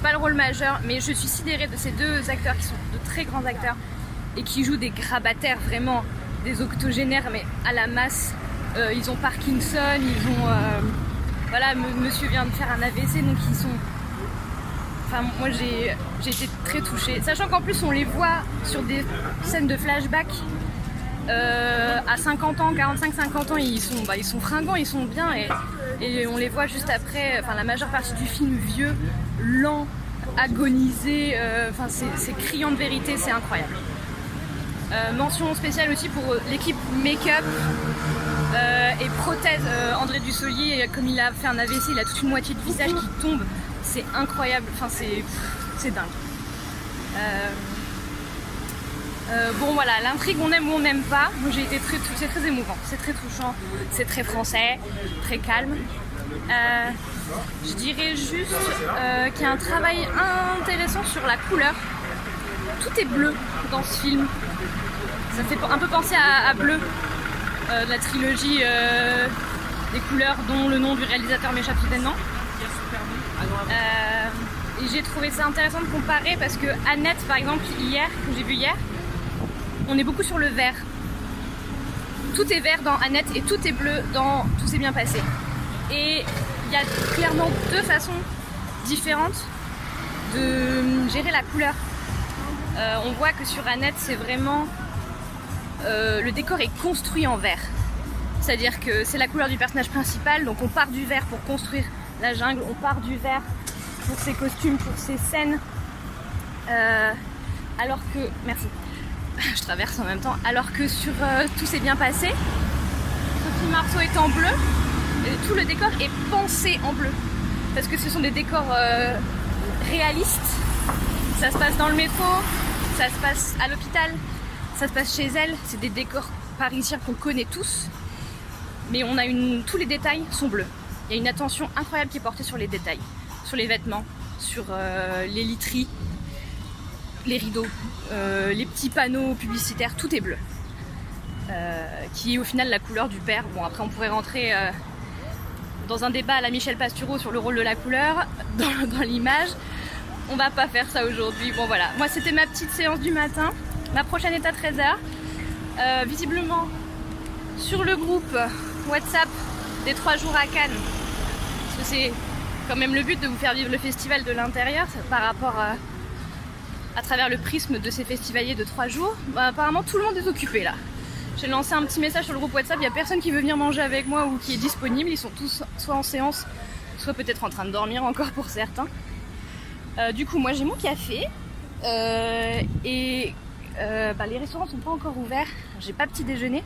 pas le rôle majeur, mais je suis sidérée de ces deux acteurs qui sont de très grands acteurs et qui jouent des grabataires vraiment, des octogénaires mais à la masse. Ils ont Parkinson, voilà, monsieur vient de faire un AVC, donc ils sont... Enfin, moi j'ai été très touchée, sachant qu'en plus on les voit sur des scènes de flashback à 50 ans, 45-50 ans, ils sont fringants, ils sont bien, et on les voit juste après, enfin la majeure partie du film vieux, lent, agonisé, enfin c'est criant de vérité, c'est incroyable. Mention spéciale aussi pour l'équipe make-up et prothèse. André Dussolier, comme il a fait un AVC, il a toute une moitié du visage qui tombe. C'est incroyable, enfin c'est dingue. Bon voilà, l'intrigue on aime ou on n'aime pas. Moi j'ai été c'est très émouvant, c'est très touchant, c'est très français, très calme. Je dirais juste qu'il y a un travail intéressant sur la couleur. Tout est bleu dans ce film. Ça fait un peu penser à Bleu, de la trilogie des couleurs dont le nom du réalisateur m'échappe soudainement. Et j'ai trouvé ça intéressant de comparer parce que Annette, par exemple, que j'ai vu hier, on est beaucoup sur le vert. Tout est vert dans Annette et tout est bleu dans Tout s'est bien passé. Et il y a clairement deux façons différente de gérer la couleur. On voit que sur Annette, c'est vraiment... le décor est construit en vert. C'est-à-dire que c'est la couleur du personnage principal, donc on part du vert pour construire la jungle, on part du vert pour ses costumes, pour ses scènes. Alors que... Merci. Je traverse en même temps. Alors que sur Tout s'est bien passé, Sophie Marceau est en bleu, et tout le décor est pensé en bleu. Parce que ce sont des décors réalistes. Ça se passe dans le métro, ça se passe à l'hôpital, ça se passe chez elle. C'est des décors parisiens qu'on connaît tous. Mais on a tous les détails sont bleus. Il y a une attention incroyable qui est portée sur les détails, sur les vêtements, sur les literies, les rideaux, les petits panneaux publicitaires, tout est bleu. Qui est au final la couleur du père. Bon, après on pourrait rentrer dans un débat à la Michel Pastoureau sur le rôle de la couleur dans l'image. On va pas faire ça aujourd'hui. Bon voilà, moi c'était ma petite séance du matin. Ma prochaine est à 13h. Visiblement sur le groupe WhatsApp des 3 jours à Cannes, parce que c'est quand même le but de vous faire vivre le festival de l'intérieur par rapport à travers le prisme de ces festivaliers de 3 jours. Bah, apparemment tout le monde est occupé là. J'ai lancé un petit message sur le groupe WhatsApp, il n'y a personne qui veut venir manger avec moi ou qui est disponible. Ils sont tous soit en séance, soit peut-être en train de dormir encore pour certains. Du coup moi j'ai mon café et les restaurants sont pas encore ouverts, j'ai pas petit déjeuner.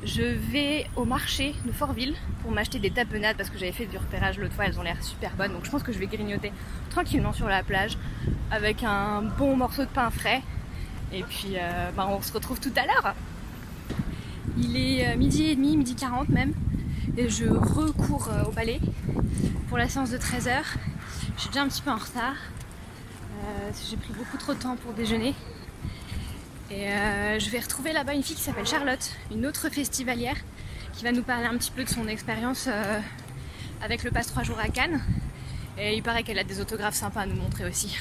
Je vais au marché de Fortville pour m'acheter des tapenades parce que j'avais fait du repérage l'autre fois, elles ont l'air super bonnes, donc je pense que je vais grignoter tranquillement sur la plage avec un bon morceau de pain frais et puis on se retrouve tout à l'heure. Il est 12h30, 12h40 même, et je recours au ballet pour la séance de 13h. Je suis déjà un petit peu en retard, j'ai pris beaucoup trop de temps pour déjeuner. Et je vais retrouver là-bas une fille qui s'appelle Charlotte, une autre festivalière, qui va nous parler un petit peu de son expérience avec le Pass 3 jours à Cannes. Et il paraît qu'elle a des autographes sympas à nous montrer aussi.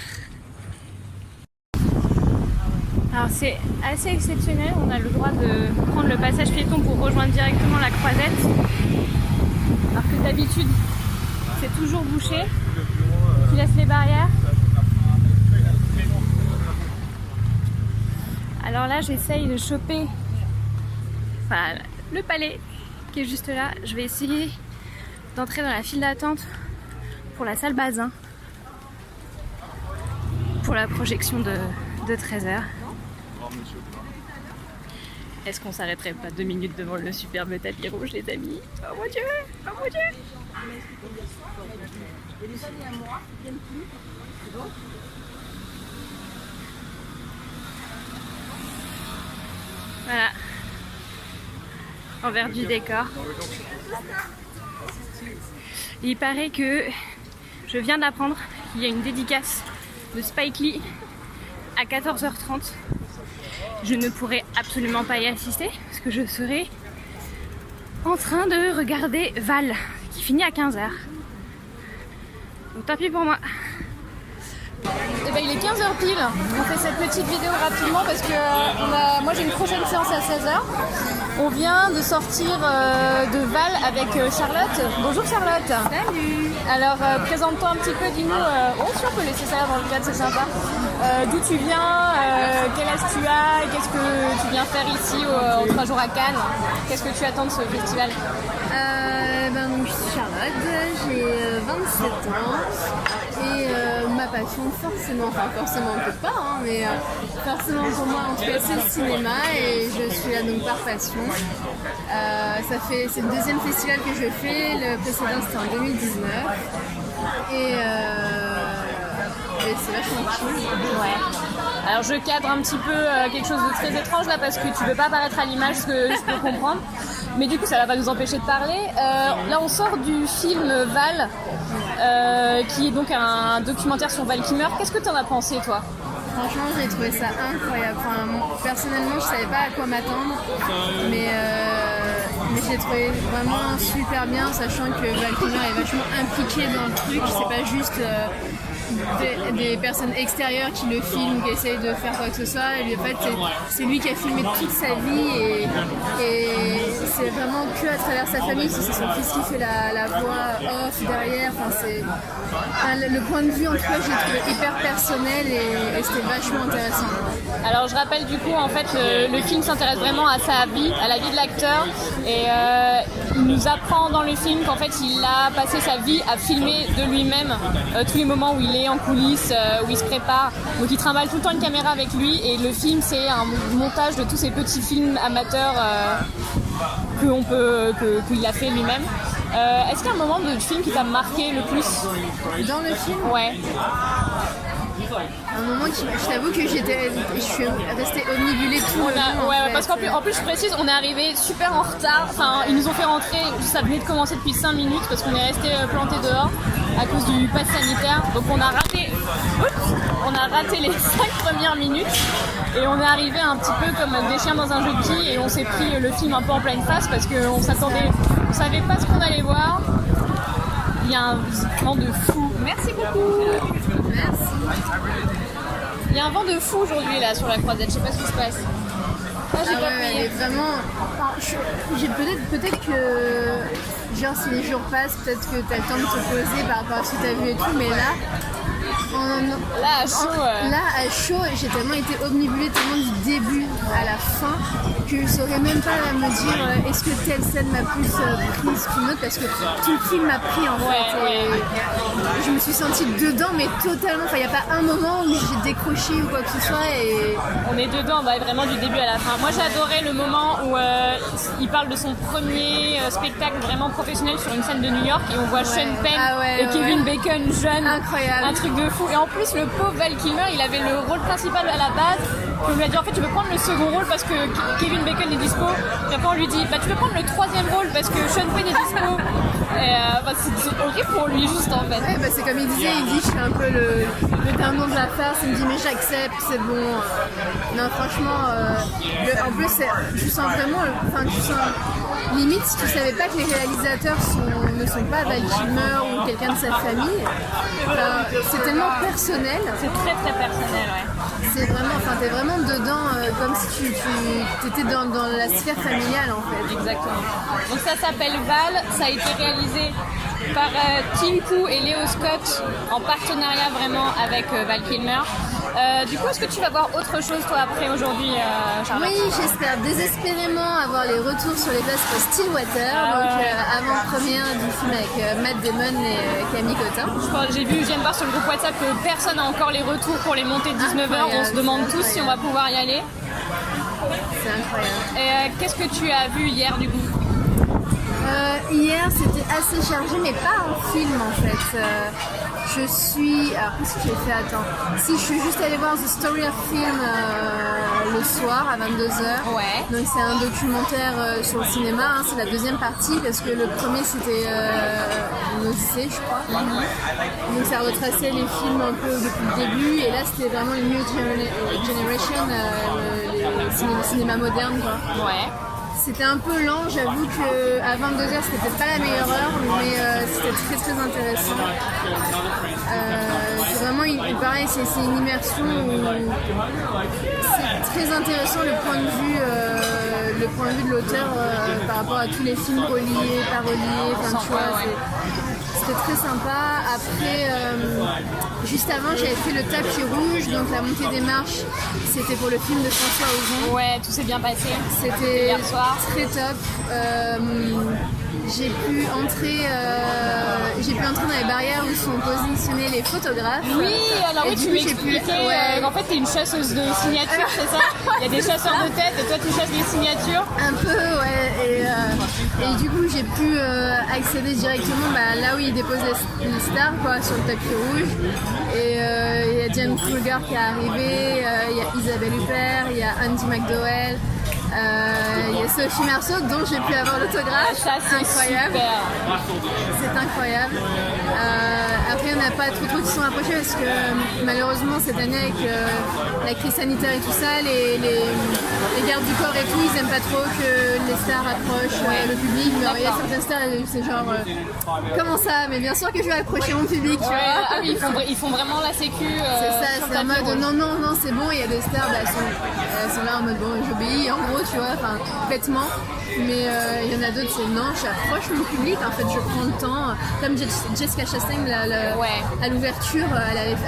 Alors c'est assez exceptionnel, on a le droit de prendre le passage piéton pour rejoindre directement la croisette. Alors que d'habitude c'est toujours bouché, tu laisses les barrières. Alors là j'essaye de choper le palais qui est juste là. Je vais essayer d'entrer dans la file d'attente pour la salle Bazin pour la projection de 13h. Est-ce qu'on s'arrêterait pas 2 minutes devant le superbe tapis rouge, les amis? Oh mon dieu! Oh mon dieu! Voilà, envers du décor. Il paraît que je viens d'apprendre qu'il y a une dédicace de Spike Lee à 14h30. Je ne pourrai absolument pas y assister parce que je serai en train de regarder Val qui finit à 15h. Donc tant pis pour moi. Et il est 15h pile, on fait cette petite vidéo rapidement parce que moi j'ai une prochaine séance à 16h. On vient de sortir de Val avec Charlotte. Bonjour Charlotte. Salut. Alors présente-toi un petit peu, dis-nous, si on peut laisser ça dans le cadre, c'est sympa. D'où tu viens, quel âge tu as, qu'est-ce que tu viens faire ici aux 3 jours à Cannes, qu'est-ce que tu attends de ce festival? Donc, je suis Charlotte, j'ai 27 ans et ma passion forcément peut-être pas, mais forcément pour moi en tout cas c'est le cinéma et je suis là donc par passion. C'est le 2e festival que je fais, le précédent c'était en 2019 et c'est vachement cool. Ouais. Alors je cadre un petit peu quelque chose de très étrange là parce que tu veux pas apparaître à l'image, ce que je peux comprendre. Mais du coup ça va pas nous empêcher de parler. Là on sort du film Val, qui est donc un documentaire sur Val Kilmer. Qu'est-ce que tu en as pensé toi? Franchement j'ai trouvé ça incroyable. Personnellement je savais pas à quoi m'attendre, mais mais je l'ai trouvé vraiment super bien, sachant que Val Kilmer est vachement impliqué dans le truc. C'est pas juste des personnes extérieures qui le filment, qui essayent de faire quoi que ce soit. Et en fait, c'est lui qui a filmé toute sa vie et c'est vraiment que à travers sa famille. C'est son fils qui fait la voix off derrière. Le point de vue, en tout cas, j'ai trouvé hyper personnel et c'était vachement intéressant. Alors je rappelle du coup en fait le film s'intéresse vraiment à sa vie, à la vie de l'acteur et il nous apprend dans le film qu'en fait il a passé sa vie à filmer de lui-même tous les moments où il est en coulisses, où il se prépare. Donc il trimballe tout le temps une caméra avec lui et le film c'est un montage de tous ces petits films amateurs qu'il a fait lui-même. Est-ce qu'il y a un moment de film qui t'a marqué le plus? Dans le film? Ouais. Un moment qui, je t'avoue que je suis restée omnibulée tout le long. Ouais, parce qu'en plus je précise, on est arrivé super en retard. Enfin, ils nous ont fait rentrer, ça venait de commencer depuis 5 minutes parce qu'on est resté planté dehors à cause du pass sanitaire. Donc on a raté les 5 premières minutes et on est arrivé un petit peu comme des chiens dans un jeu de quilles et on s'est pris le film un peu en pleine face parce qu'on savait pas ce qu'on allait voir. Il y a un vent de fou. Merci beaucoup. Merci. Il y a un vent de fou aujourd'hui là sur la croisette, je sais pas ce qui se passe. J'ai pas payé. Vraiment, peut-être que genre si les jours passent, peut-être que t'as le temps de te poser par rapport à ce que t'as vu et tout, mais là à chaud, j'ai tellement été omnibulée tellement du début à la fin que je saurais même pas me dire est-ce que telle scène m'a plus prise qu'une autre parce que tout le film m'a pris en fait. Ouais. Je me suis sentie dedans mais totalement, il n'y a pas un moment où j'ai décroché ou quoi que ce soit et... On est dedans, vraiment du début à la fin. Moi j'ai adoré le moment où il parle de son premier spectacle vraiment professionnel sur une scène de New York et on voit Sean Penn et Kevin Bacon jeune. Incroyable. Un truc de fou. Et en plus le pauvre Val Kilmer, il avait le rôle principal à la base. On lui a dit en fait tu peux prendre le second rôle parce que Kevin Bacon est dispo. Et après on lui dit tu peux prendre le troisième rôle parce que Sean Penn est dispo. Et c'est horrible pour lui juste en fait. Ouais, c'est comme il dit je suis un peu le dindon de la farce, il me dit mais j'accepte, c'est bon. Non franchement, en plus tu sens vraiment, limite si tu savais pas que les réalisateurs ne sont pas Val Kilmer ou quelqu'un de sa famille, c'est tellement personnel. C'est très très personnel, ouais. C'est vraiment, t'es vraiment dedans comme si tu étais dans la sphère familiale en fait. Exactement. Donc ça s'appelle Val, ça a été réalisé par Tim Koo et Leo Scott en partenariat vraiment avec Val Kilmer. Du coup, est-ce que tu vas voir autre chose toi après aujourd'hui, Charlotte? Oui, j'espère désespérément avoir les retours sur les places pour Stillwater, avant-première du film avec Matt Damon et Camille Cotin. Je viens de voir sur le groupe WhatsApp que personne n'a encore les retours pour les montées de 19h. On se demande tous si on va pouvoir y aller. C'est incroyable. Et qu'est-ce que tu as vu hier du coup? Hier c'était assez chargé mais pas un film en fait. Alors qu'est-ce que j'ai fait? Si je suis juste allée voir The Story of Film le soir à 22h. Ouais. Donc c'est un documentaire sur le cinéma, c'est la deuxième partie parce que le premier c'était Odyssée je crois. Donc ça retraçait les films un peu depuis le début et là c'était vraiment les New Generation, le cinéma moderne quoi. Ouais. C'était un peu lent, j'avoue qu'à 22h c'était peut-être pas la meilleure heure, mais c'était très très intéressant. C'est vraiment pareil, c'est une immersion où c'est très intéressant le point de vue de l'auteur par rapport à tous les films reliés, pas reliés, tu vois. C'était très sympa. Après, juste avant, j'avais fait le tapis rouge, donc la montée des marches, c'était pour le film de François Ozon. Ouais, tout s'est bien passé. C'était hier soir. Très top. J'ai pu entrer dans les barrières où sont positionnés les photographes. Oui, alors oui, tu m'expliquais. En fait, t'es une chasseuse de signatures, c'est ça? Il y a des chasseurs de tête et toi, tu chasses des signatures. Un peu, ouais. Et du coup, j'ai pu accéder directement là où ils déposent les stars, quoi, sur le tapis rouge. Et il y a Diane Kruger qui est arrivée, il y a Isabelle Huppert, il y a Andy McDowell. Il y a Sophie Marceau dont j'ai pu avoir l'autographe. Ça c'est incroyable. Super. C'est incroyable. Après on a a pas trop qui sont approchés parce que malheureusement cette année avec la crise sanitaire et tout ça, les gardes du corps et tout, ils aiment pas trop que les stars approchent le public. Mais il y a certaines stars, c'est genre comment ça? Mais bien sûr que je vais approcher mon public, tu vois. Ah oui, ils font vraiment la sécu. C'est ça, c'est en mode non, c'est bon. Il y a des stars, elles sont là en mode bon, j'obéis en gros, tu vois, enfin bêtement. Mais il y en a d'autres, c'est non, j'approche mon public, en fait je prends le temps. Comme Jessica Chastain à l'ouverture,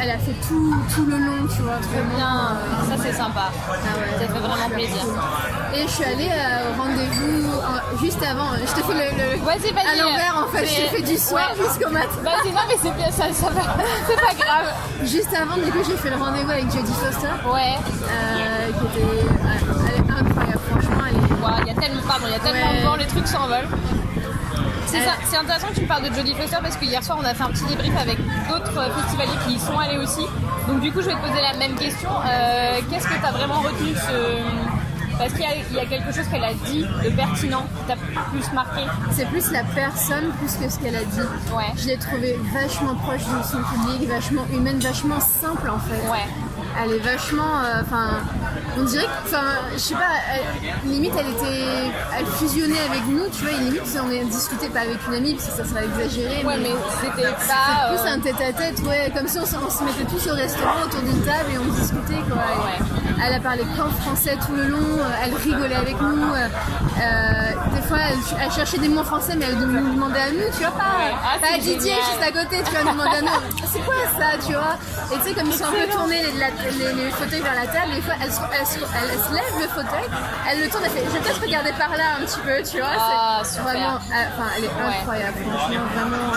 elle a fait tout le long, tu vois. Très bien, ça c'est sympa. Ça fait vraiment plaisir. Et je suis allée au rendez-vous juste avant. Je te fais vas-y, à l'envers en fait. Je te fais du soir jusqu'au matin. Vas-y, non mais c'est bien, ça va. C'est pas grave. Juste avant, du coup, j'ai fait le rendez-vous avec Jodie Foster. Ouais. Qui était elle est incroyable, franchement. Il y a tellement de vent, les trucs s'envolent. C'est intéressant que tu me parles de Jodie Foster parce que hier soir on a fait un petit débrief avec d'autres festivaliers qui y sont allés aussi. Donc du coup je vais te poser la même question. Qu'est-ce que tu as vraiment retenu de parce qu'il y a quelque chose qu'elle a dit de pertinent qui t'a plus marqué? C'est plus la personne plus que ce qu'elle a dit. Ouais. Je l'ai trouvée vachement proche de son public, vachement humaine, vachement simple en fait. Ouais. Elle est vachement, on dirait que, je sais pas, limite elle fusionnait avec nous, tu vois, et limite si on discutait pas avec une amie parce que ça serait exagéré. Ouais, mais c'était pas. Plus un tête-à-tête, ouais, comme si on se mettait tous au restaurant autour d'une table et on discutait quoi. Ouais. Elle a parlé qu'en français tout le long, elle rigolait avec nous. Des fois, elle cherchait des mots français, mais elle nous demandait à nous, tu vois, pas à Didier juste à côté, tu vois, nous demandait à nous. C'est quoi ça, tu vois? Et tu sais, comme ils sont un peu tournés les fauteuils vers la table, des fois elle se lève le fauteuil, elle le tourne, elle fait je vais peut-être regarder par là un petit peu, tu vois. C'est vraiment, elle est incroyable, franchement, vraiment.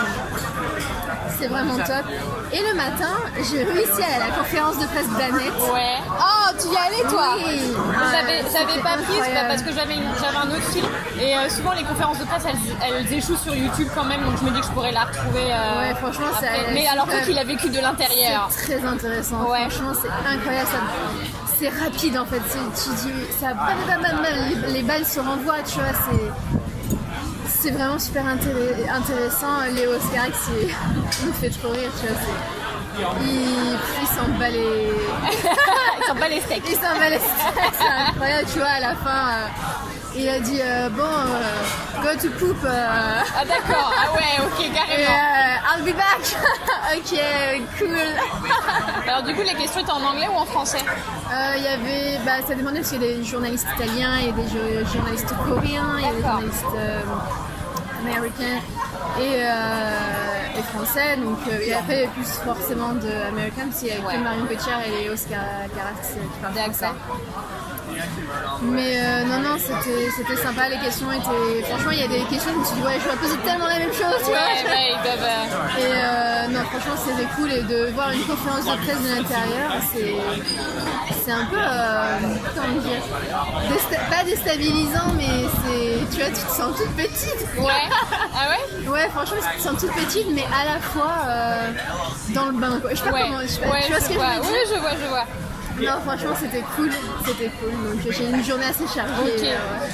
C'est vraiment top. Et le matin, j'ai réussi à aller à la conférence de presse d'Annette. Ouais. Oh, tu y es allée toi? Oui. J'avais pas prise parce que j'avais un autre film. Et souvent les conférences de presse elles échouent sur YouTube quand même, donc je me dis que je pourrais la retrouver. Ouais, franchement, mais alors toi qui l'as vécu de l'intérieur. C'est très intéressant. Ouais. Franchement, c'est incroyable. C'est rapide en fait. Tu dis ça, les balles se renvoient, tu vois. C'est vraiment super intéressant. Léo Oscarac, il me fait trop rire, tu vois. Il s'en bat les... il s'en bat les steaks. C'est incroyable, tu vois, à la fin... il a dit go to poop. Ah d'accord, ah ouais, ok, carrément. I'll be back. Ok, cool. Alors du coup, les questions étaient en anglais ou en français? Il y avait, ça dépendait parce qu'il y a des journalistes italiens, il y a des journalistes coréens, il y a des journalistes américains et français. Donc et après il y avait plus forcément d'américains parce qu'il y avait que Marion Cotillard et les Oscar Carax qui parlent français. Mais non, c'était sympa, les questions étaient... Franchement, il y a des questions, je me suis dit, ouais, je vais poser tellement la même chose, tu vois. Ouais, ils peuvent... Et non, franchement, c'était cool, et de voir une conférence de presse de l'intérieur, c'est un peu, comment dire, pas déstabilisant, mais tu vois, tu te sens toute petite. Ouais. Ah ouais? Ouais, franchement, tu te sens toute petite, mais à la fois dans le bain, quoi. Je sais pas comment... tu vois ce que je veux dire? Oui, je vois. Non, franchement, c'était cool. Donc, j'ai une journée assez chargée. Ok.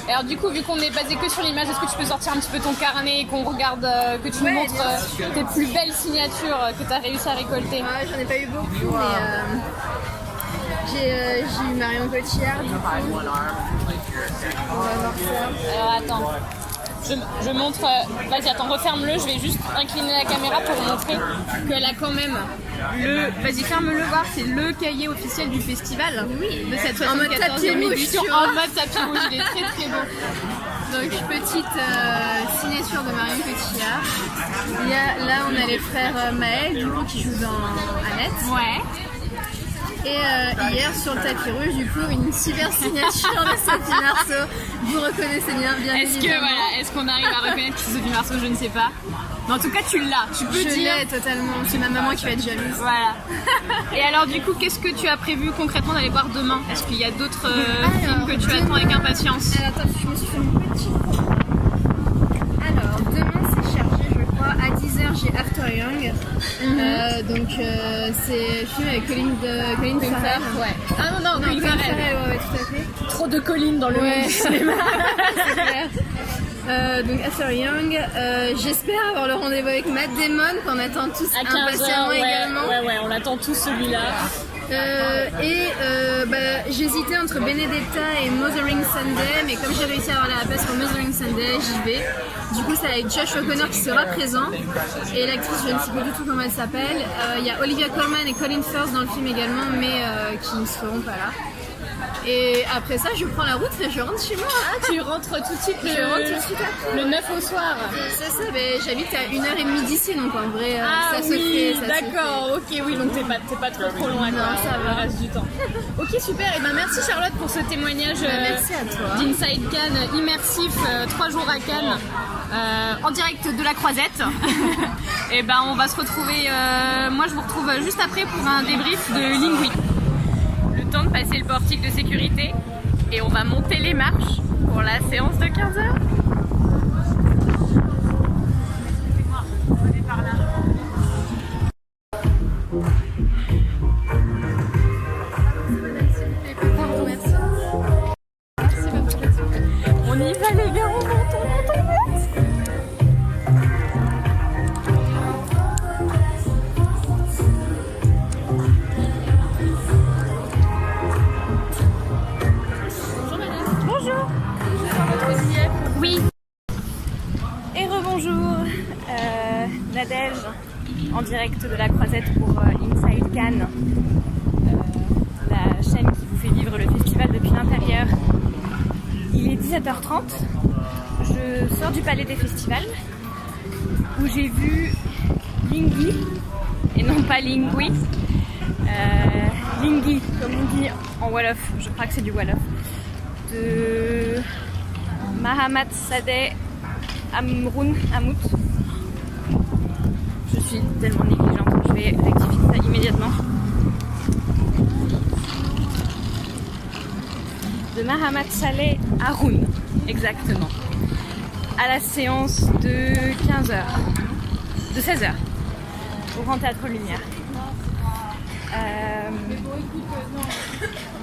Alors, du coup, vu qu'on n'est basé que sur l'image, est-ce que tu peux sortir un petit peu ton carnet et qu'on regarde, que tu nous montres tes plus belles signatures que tu as réussi à récolter? J'en ai pas eu beaucoup, mais j'ai eu Marion Cotillard, du coup. On va voir ça. Alors, attends. Je montre. Vas-y, attends, referme-le. Je vais juste incliner la caméra pour montrer qu'elle a quand même Vas-y, ferme-le voir. C'est le cahier officiel du festival. Oui. De cette 74e édition. En mode tapis rouge. Il est très très beau. Donc, petite signature de Marion Cotillard. Là, on a les frères Maël, du coup, qui jouent dans Annette. Ouais. Et hier sur le tapis rouge, du coup, une super signature de Sophie Marceau. Vous reconnaissez bien évidemment. Est-ce qu'on arrive à reconnaître que c'est Sophie Marceau? Je ne sais pas. Mais en tout cas, tu l'as. Tu peux dire. Je l'ai totalement. C'est ma maman qui va être jalouse. Voilà. Et alors, du coup, qu'est-ce que tu as prévu concrètement d'aller voir demain? Est-ce qu'il y a d'autres films que tu attends avec impatience? Attends, je me suis fait une petite. Alors, demain, c'est chargé, je crois. À 10h, j'ai After Young. Donc, c'est un film avec Colin Farrell. Ouais. Ah non, Colin Farrell. Ouais, tout à fait. Trop de Colin dans le monde du cinéma. C'est clair. Donc After Young, j'espère avoir le rendez-vous avec Matt Damon qu'on attend tous à 15 impatiemment heures, également. Ouais, on attend tous celui-là. J'hésitais entre Benedetta et Mothering Sunday, mais comme j'ai réussi à avoir la place pour Mothering Sunday, j'y vais. Du coup, c'est avec Josh O'Connor qui sera présent. Et l'actrice, je ne sais pas du tout comment elle s'appelle. Il y a Olivia Colman et Colin Firth dans le film également, mais qui ne seront pas là. Et après ça, je prends la route et je rentre chez moi. Ah, tu rentres tout de suite le 9 au soir. C'est ça, mais j'habite à 1h30 d'ici, donc en vrai, ah, ça se fait. D'accord, ok, oui, donc t'es pas trop loin. Non, ça va. Le reste du temps. Ok, super, et ben merci Charlotte pour ce témoignage merci à toi. d'Inside Cannes immersif, 3 jours à Cannes, en direct de la Croisette. Et ben on va se retrouver, moi je vous retrouve juste après pour un débrief de Lingui. Le temps de passer le portique de sécurité et on va monter les marches pour la séance de 15h. On y va les gars, on monte. Bonjour. Oui. Et rebonjour. Nadège en direct de la Croisette pour Inside Cannes, la chaîne qui vous fait vivre le festival depuis l'intérieur. Il est 17h30. Je sors du palais des festivals où j'ai vu Lingui et non pas Lingui. Lingui, comme on dit en Wolof, je crois que c'est du Wolof, de Mahamat Sadeh Amroun Hamout. Je suis tellement négligente, je vais rectifier ça immédiatement. De Mahamat Saleh Haroun, exactement. À la séance de 15h, de 16h, au Grand Théâtre Lumière.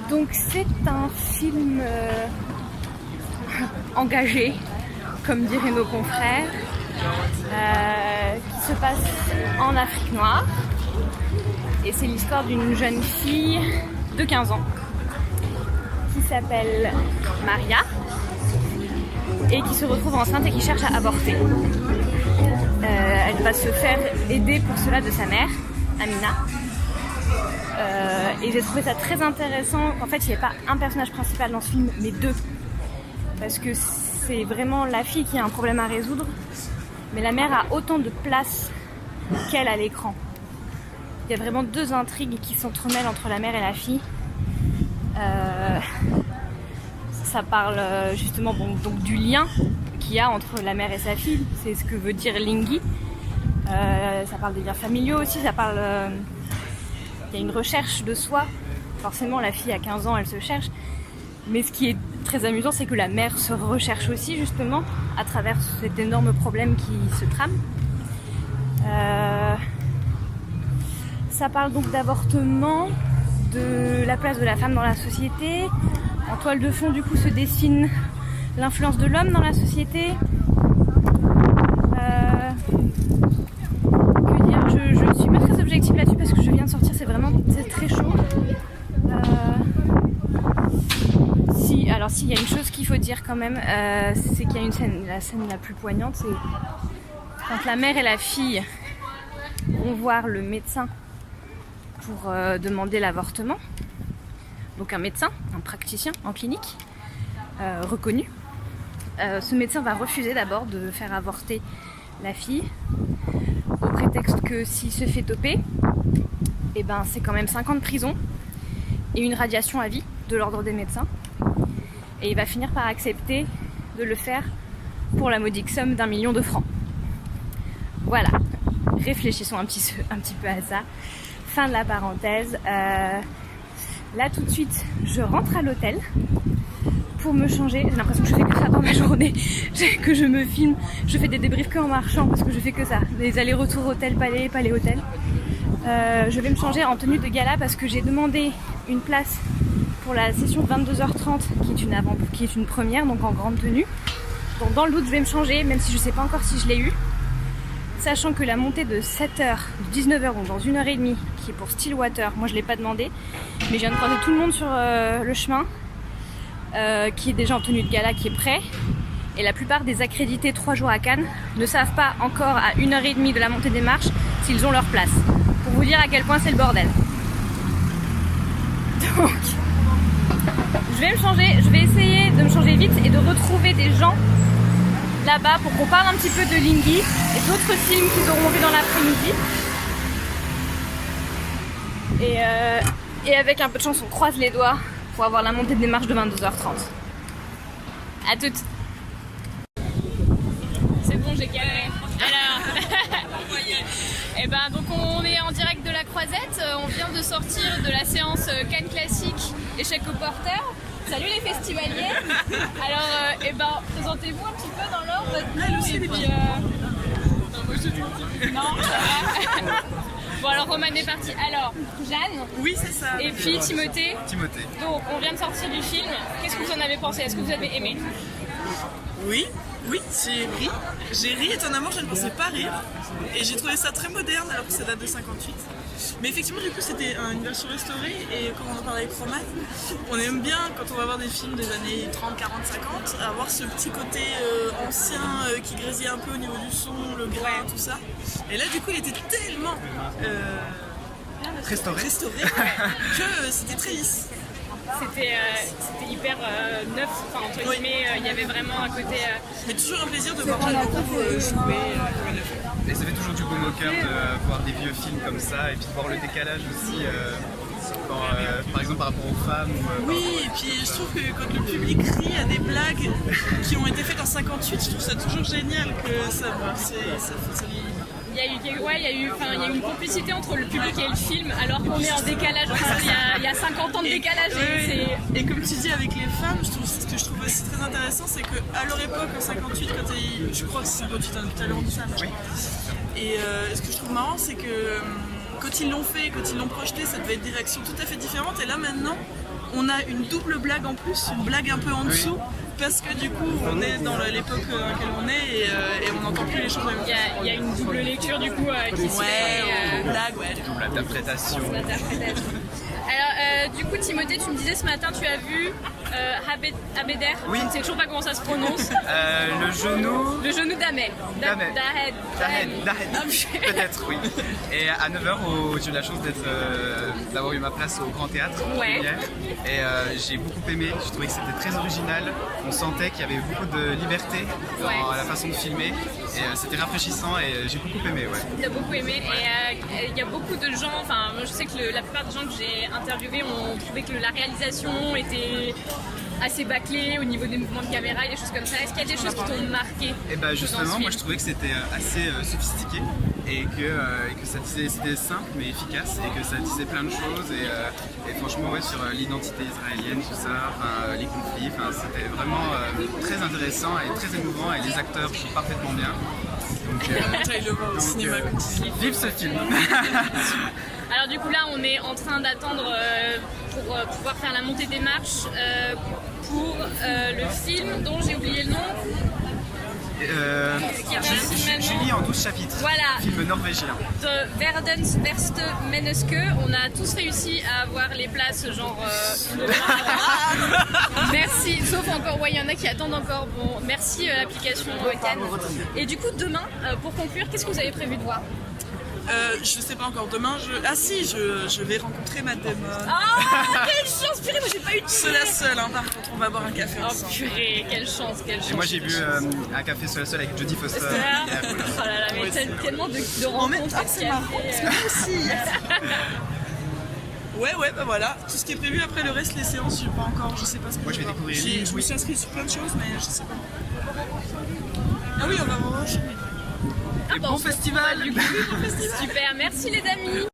Donc c'est un film engagé, comme diraient nos confrères, qui se passe en Afrique noire. Et c'est l'histoire d'une jeune fille de 15 ans qui s'appelle Maria et qui se retrouve enceinte et qui cherche à avorter. Elle va se faire aider pour cela de sa mère, Amina. Et j'ai trouvé ça très intéressant. En fait, il n'y a pas un personnage principal dans ce film, mais deux. Parce que c'est vraiment la fille qui a un problème à résoudre, mais la mère a autant de place qu'elle à l'écran. Il y a vraiment deux intrigues qui s'entremêlent entre la mère et la fille. Ça parle justement donc du lien qu'il y a entre la mère et sa fille. C'est ce que veut dire Lingui. Ça parle des liens familiaux aussi. Ça parle... il y a une recherche de soi. Forcément, la fille à 15 ans, elle se cherche. Mais ce qui est très amusant, c'est que la mère se recherche aussi, justement, à travers cet énorme problème qui se trame. Ça parle donc d'avortement, de la place de la femme dans la société. En toile de fond, du coup, se dessine l'influence de l'homme dans la société. Que dire, je ne suis pas très objective là-dessus parce que je viens de sortir, c'est très chaud. Il y a une chose qu'il faut dire quand même, c'est qu'il y a une scène, la scène la plus poignante, c'est quand la mère et la fille vont voir le médecin pour demander l'avortement. Donc un médecin, un praticien en clinique, reconnu. Ce médecin va refuser d'abord de faire avorter la fille, au prétexte que s'il se fait toper, eh ben, c'est quand même 5 ans de prison et une radiation à vie de l'ordre des médecins. Et il va finir par accepter de le faire pour la modique somme d'1 million de francs. Voilà, réfléchissons un petit peu à ça. Fin de la parenthèse. Là tout de suite, je rentre à l'hôtel pour me changer. J'ai l'impression que je fais que ça dans ma journée, que je me filme. Je fais des débriefs que en marchant parce que je fais que ça. Des allers-retours hôtel-palais, palais-hôtel. Je vais me changer en tenue de gala parce que j'ai demandé une place pour la session 22h30 qui est une première, donc en grande tenue. Donc dans le doute, je vais me changer, même si je sais pas encore si je l'ai eu. Sachant que la montée de 7h, de 19h, donc dans 1h30, qui est pour Stillwater, moi je l'ai pas demandé, mais je viens de croiser tout le monde sur le chemin, qui est déjà en tenue de gala, qui est prêt. Et la plupart des accrédités 3 jours à Cannes ne savent pas encore à 1h30 de la montée des marches s'ils ont leur place. Pour vous dire à quel point c'est le bordel. Donc, je vais me changer, je vais essayer de me changer vite et de retrouver des gens là-bas pour qu'on parle un petit peu de Lingui et d'autres films qu'ils auront vus dans l'après-midi. Et avec un peu de chance, on croise les doigts pour avoir la montée des marches de 22h30. À toutes. C'est bon, j'ai galéré. Alors, et ben donc on est en direct de la Croisette. On vient de sortir de la séance Cannes Classique échec au porteur. Salut les festivaliers. Alors, et ben présentez-vous un petit peu dans l'ordre votre nom et puis. Non, moi je dis. Non. Bon alors Romane est partie. Alors Jeanne. Oui c'est ça. Et puis Timothée. Timothée. Donc on vient de sortir du film. Qu'est-ce que vous en avez pensé? Est-ce que vous avez aimé? Oui, j'ai ri étonnamment, je ne pensais pas rire et j'ai trouvé ça très moderne alors que ça date de 58. Mais effectivement du coup c'était une version restaurée et comme on en parlait avec Roman, on aime bien quand on va voir des films des années 30, 40, 50, avoir ce petit côté ancien qui grésille un peu au niveau du son, le grain, tout ça. Et là du coup il était tellement restauré que c'était très lisse. C'était hyper neuf, enfin entre guillemets, il y avait vraiment un côté... Mais toujours un plaisir de voir Jeanne jouer comme elle le fait. Et ça fait toujours du baume au cœur de voir des vieux films comme ça et puis de voir le décalage aussi, par exemple par rapport aux femmes. Oui, et puis je trouve que quand le public rit à des blagues qui ont été faites en 58, je trouve ça toujours génial que ça il y a eu une complicité entre le public et le film alors qu'on est en décalage, il y a 50 ans de décalage. Et comme tu dis avec les femmes, ce que je trouve aussi très intéressant, c'est qu'à leur époque, en 58, je crois que c'est 58, tout à l'heure on dit ça. Et ce que je trouve marrant, c'est que quand ils l'ont fait, quand ils l'ont projeté, ça devait être des réactions tout à fait différentes. Et là maintenant, on a une double blague en plus, une blague un peu en dessous. Parce que du coup, on est dans l'époque dans laquelle on est et on n'entend plus les choses. Il y a une double lecture du coup qui se fait. Blague, double interprétation. Alors, du coup, Timothée, tu me disais ce matin, tu as vu Abeder. Oui. Je ne sais toujours pas comment ça se prononce. Le genou. Le genou d'Ahmed. Dahed. Peut-être, oui. Et à 9h, j'ai eu la chance d'avoir eu ma place au Grand Théâtre. Ouais. Hier. Et j'ai beaucoup aimé. Je trouvais que c'était très original. On sentait qu'il y avait beaucoup de liberté dans la façon de filmer. Et c'était rafraîchissant et j'ai beaucoup aimé. Ouais. Il a beaucoup aimé. Et il y a beaucoup de gens, enfin, je sais que la plupart des gens que j'ai interviewés ont trouvé que la réalisation était assez bâclée au niveau des mouvements de caméra et des choses comme ça. Est-ce qu'il y a des choses qui t'ont marqué? Et bah justement, moi je trouvais que c'était assez sophistiqué et que c'était simple mais efficace et que ça disait plein de choses et franchement ouais, sur l'identité israélienne, tout ça, les conflits, c'était vraiment très intéressant et très émouvant et les acteurs jouent parfaitement bien. J'aille le voir au cinéma. Vive ce film. Alors du coup là on est en train d'attendre pour pouvoir faire la montée des marches pour le film dont j'ai oublié le nom. Julie en 12 chapitres. Voilà. Film norvégien. De Verdens Verste Menneske. On a tous réussi à avoir les places genre merci, sauf encore, il y en a qui attendent encore. Bon, merci l'application Cannes. Et du coup demain, pour conclure, qu'est-ce que vous avez prévu de voir? Je sais pas encore. Demain, je vais rencontrer Matt Damon. Ah, quelle chance, purée, moi j'ai pas eu de chance. C'est la seule, par contre, on va boire un café ensemble. Oh purée, quelle chance. Et moi j'ai bu un café seul avec Jodie Foster. Oh là là, mais tellement de rencontres. C'est marrant, parce que moi aussi. Ouais, bah voilà. Tout ce qui est prévu après le reste, les séances, je sais pas ce que moi je vais découvrir. Je me suis inscrite sur plein de choses, mais je sais pas. Ah oui, on va voir. Et bon festival. Super, merci les amis.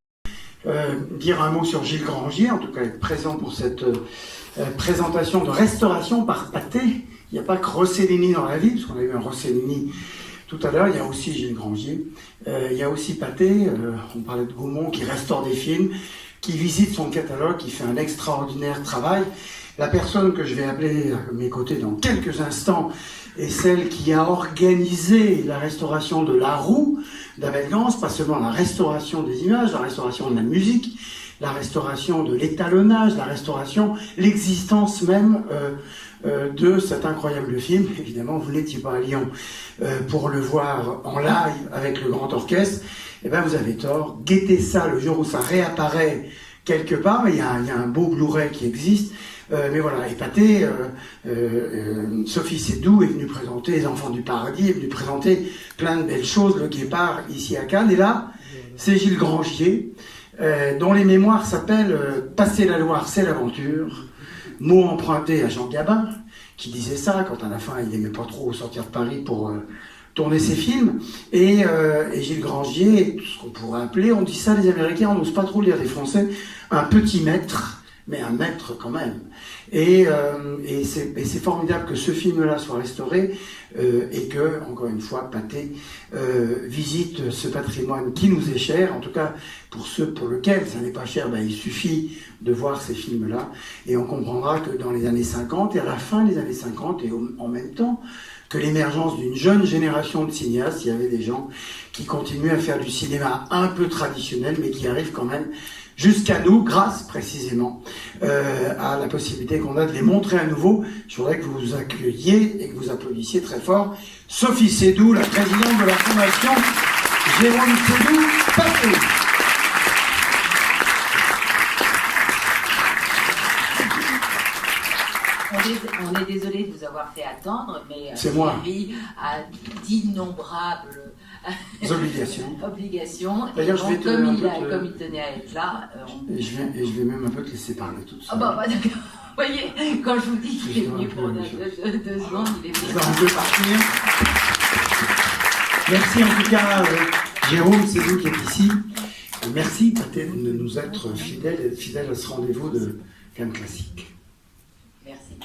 Dire un mot sur Gilles Grangier, en tout cas être présent pour cette présentation de restauration par Pathé. Il n'y a pas que Rossellini dans la vie, parce qu'on a eu un Rossellini tout à l'heure, il y a aussi Gilles Grangier. Il y a aussi Pathé, on parlait de Gaumont qui restaure des films. qui visite son catalogue, qui fait un extraordinaire travail. La personne que je vais appeler à mes côtés dans quelques instants est celle qui a organisé la restauration de La Roue d'Abel Gance, pas seulement la restauration des images, la restauration de la musique, la restauration de l'étalonnage, la restauration, l'existence même de cet incroyable film. Évidemment, vous n'étiez pas à Lyon pour le voir en live avec le grand orchestre. Eh bien, vous avez tort. Guettez ça le jour où ça réapparaît quelque part. Il y a un beau Blu-ray qui existe. Mais voilà, épaté, Sophie Seydoux est venue présenter Les Enfants du Paradis, est venue présenter plein de belles choses, Le Guépard, ici à Cannes. Et là, c'est Gilles Grangier, dont les mémoires s'appellent Passer la Loire, c'est l'aventure. Mot emprunté à Jean Gabin, qui disait ça quand à la fin il n'aimait pas trop sortir de Paris pour tourner ses films. Et Gilles Grangier, tout ce qu'on pourrait appeler, on dit ça les Américains, on n'ose pas trop lire des Français, un petit maître, mais un maître quand même. Et c'est formidable que ce film-là soit restauré et que, encore une fois, Pathé visite ce patrimoine qui nous est cher. En tout cas, pour ceux pour lesquels ça n'est pas cher, il suffit de voir ces films-là. Et on comprendra que dans les années 50 et à la fin des années 50 et en même temps que l'émergence d'une jeune génération de cinéastes, il y avait des gens qui continuaient à faire du cinéma un peu traditionnel, mais qui arrivent quand même jusqu'à nous, grâce précisément à la possibilité qu'on a de les montrer à nouveau. Je voudrais que vous vous accueilliez et que vous applaudissiez très fort Sophie Seydoux, la présidente de la Fondation Jérôme Seydoux-Pathé. On est désolé de vous avoir fait attendre, mais Thierry a d'innombrables obligations. D'ailleurs, comme il tenait à être là. Et je vais même un peu te laisser parler tout de suite. Ah bah d'accord. Vous voyez, quand je vous dis qu'il est venu pour 2 secondes, il est venu. On peut partir. Merci en tout cas, Jérôme, c'est vous qui êtes ici. Merci peut-être de nous être fidèles à ce rendez-vous de Cannes Classique. Merci.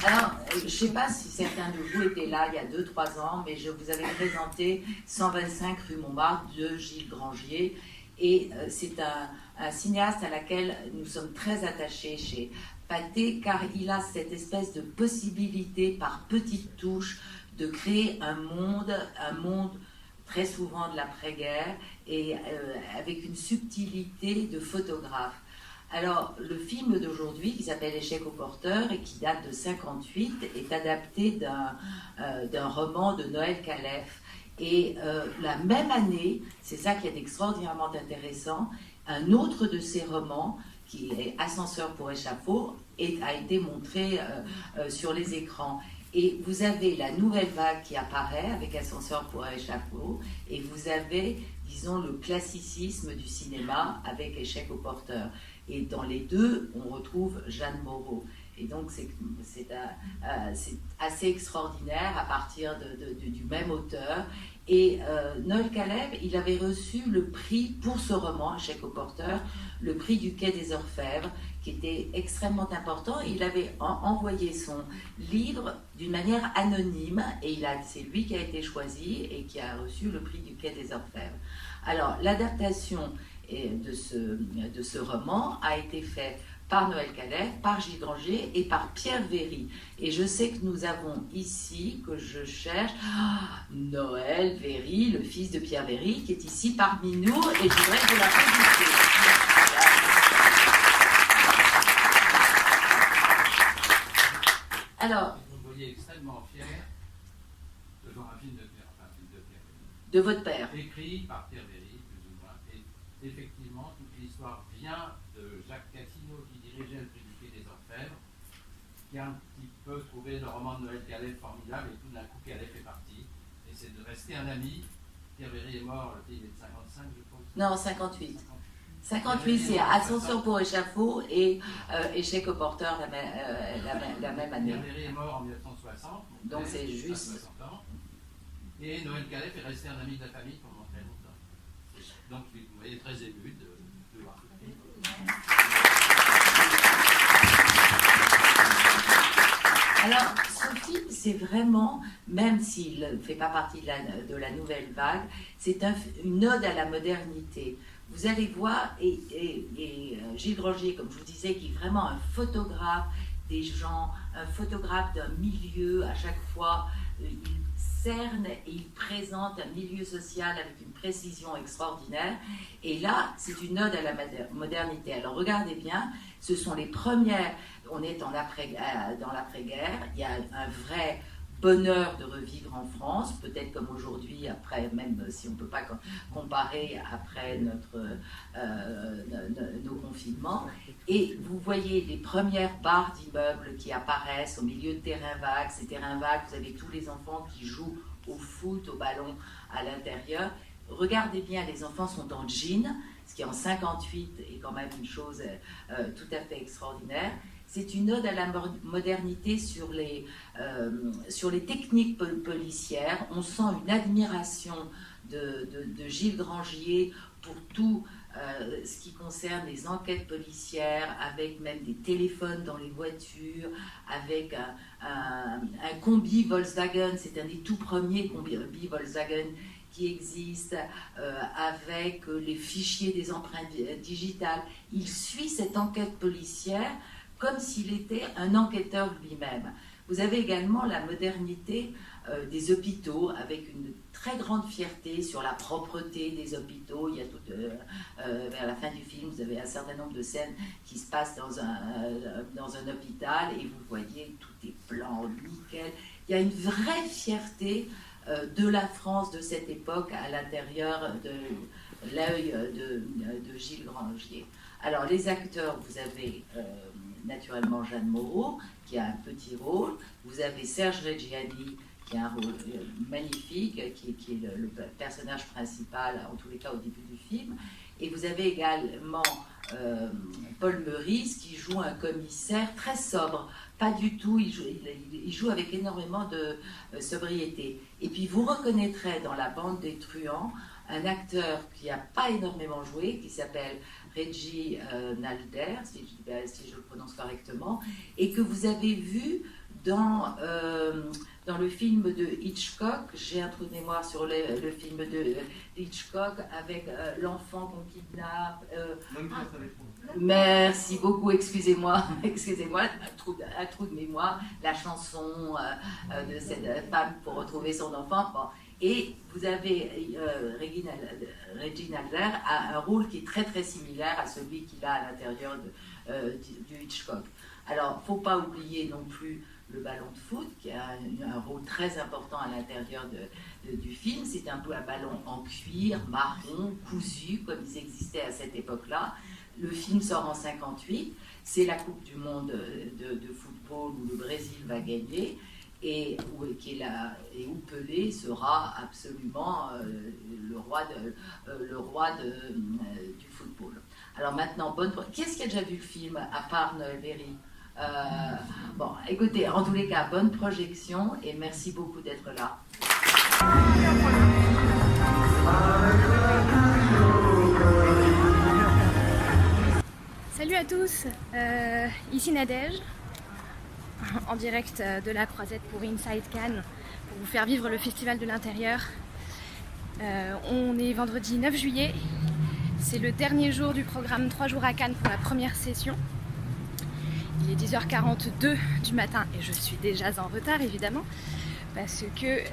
Alors, je ne sais pas si certains de vous étaient là il y a 2-3 ans, mais je vous avais présenté 125 rue Montmartre de Gilles Grangier. Et c'est un cinéaste à laquelle nous sommes très attachés chez Pathé, car il a cette espèce de possibilité par petites touches de créer un monde très souvent de l'après-guerre et avec une subtilité de photographe. Alors, le film d'aujourd'hui, qui s'appelle Échec au porteur et qui date de 1958, est adapté d'un roman de Noël Calef. Et la même année, c'est ça qui est extraordinairement intéressant, un autre de ses romans, qui est Ascenseur pour échafaud, a été montré sur les écrans. Et vous avez la nouvelle vague qui apparaît avec Ascenseur pour échafaud, et vous avez, disons, le classicisme du cinéma avec Échec au porteur. Et dans les deux, on retrouve Jeanne Moreau. Et donc, c'est assez extraordinaire à partir du même auteur. Et Noël Calef, il avait reçu le prix pour ce roman, Échec au porteur, le prix du Quai des Orfèvres, qui était extrêmement important. Il avait envoyé son livre d'une manière anonyme, et c'est lui qui a été choisi et qui a reçu le prix du Quai des Orfèvres. Alors, l'adaptation de ce roman a été faite par Noël Calef, par Gilles Grangier et par Pierre Véry. Et je sais que nous avons ici, que je cherche, Noël Véry, le fils de Pierre Véry, qui est ici parmi nous, et je voudrais que vous l'applaudissiez. Alors, vous me voyez extrêmement fier de voir un film de Pierre Véry. De votre père. Écrit par Pierre Véry, plus ou moins. Et effectivement, toute l'histoire vient de Jacques Cassino, qui dirigeait le prix du Quai des Orfèvres, qui a un petit peu trouvé le roman de Noël Calef formidable, et tout d'un coup Calef est parti. Et c'est de rester un ami. Pierre Véry est mort, il est de 55, je pense. Non, 58. 58, c'est Ascenseur pour échafaud et Échec au porteur la même année. Pierre Véry est mort en 1960. Donc c'est juste. 60 ans. Et Noël Calef est resté un ami de la famille pendant très longtemps. Donc vous voyez, très ému de voir ce film. Alors, ce film, c'est vraiment, même s'il ne fait pas partie de la nouvelle vague, c'est une ode à la modernité. vous allez voir, et Gilles Grangier, comme je vous disais, qui est vraiment un photographe des gens, un photographe d'un milieu, à chaque fois, il cerne et il présente un milieu social avec une précision extraordinaire. Et là, c'est une ode à la modernité. Alors regardez bien, ce sont les premières, on est dans l'après-guerre, il y a un vrai bonheur de revivre en France, peut-être comme aujourd'hui, après, même si on ne peut pas comparer après nos confinements. Et vous voyez les premières barres d'immeubles qui apparaissent au milieu de terrains vagues. Ces terrains vagues, vous avez tous les enfants qui jouent au foot, au ballon à l'intérieur. Regardez bien, les enfants sont en jean, ce qui en 58 est quand même une chose tout à fait extraordinaire. C'est une ode à la modernité sur les techniques policières. On sent une admiration de Gilles Grangier pour tout ce qui concerne les enquêtes policières, avec même des téléphones dans les voitures, avec un combi Volkswagen, c'est un des tout premiers combi Volkswagen qui existe, avec les fichiers des empreintes digitales. Il suit cette enquête policière comme s'il était un enquêteur lui-même. Vous avez également la modernité des hôpitaux, avec une très grande fierté sur la propreté des hôpitaux. Il y a vers la fin du film, vous avez un certain nombre de scènes qui se passent dans un hôpital, et vous voyez, tout est blanc, nickel. Il y a une vraie fierté de la France de cette époque à l'intérieur de l'œil de Gilles Grangier. Alors, les acteurs, vous avez naturellement Jeanne Moreau, qui a un petit rôle. Vous avez Serge Reggiani, qui a un rôle magnifique, qui est le personnage principal, en tous les cas au début du film. Et vous avez également Paul Meurice, qui joue un commissaire très sobre. Pas du tout, il joue avec énormément de sobriété. Et puis vous reconnaîtrez dans la bande des truands un acteur qui n'a pas énormément joué, qui s'appelle Reggie Nalder, si je le prononce correctement, et que vous avez vu dans le film de Hitchcock. J'ai un trou de mémoire sur le film de Hitchcock avec l'enfant qu'on kidnappe. Merci beaucoup, excusez-moi, un trou de mémoire, la chanson de cette femme pour retrouver son enfant. Bon. Et vous avez Reggie Nalder a un rôle qui est très très similaire à celui qu'il a à l'intérieur du Hitchcock. Alors, il ne faut pas oublier non plus le ballon de foot, qui a un rôle très important à l'intérieur du film. C'est un peu un ballon en cuir, marron, cousu, comme ils existaient à cette époque-là. Le film sort en 58. C'est la Coupe du Monde de football où le Brésil va gagner. Et où Pelé sera absolument le roi du football. Alors maintenant, qui est-ce qui a déjà vu le film, à part Noël Berry? Bon, écoutez, en tous les cas, bonne projection, et merci beaucoup d'être là. Salut à tous, ici Nadège, en direct de la Croisette pour Inside Cannes, pour vous faire vivre le Festival de l'Intérieur. On est vendredi 9 juillet, c'est le dernier jour du programme 3 jours à Cannes pour la première session. Il est 10h42 du matin et je suis déjà en retard évidemment, parce que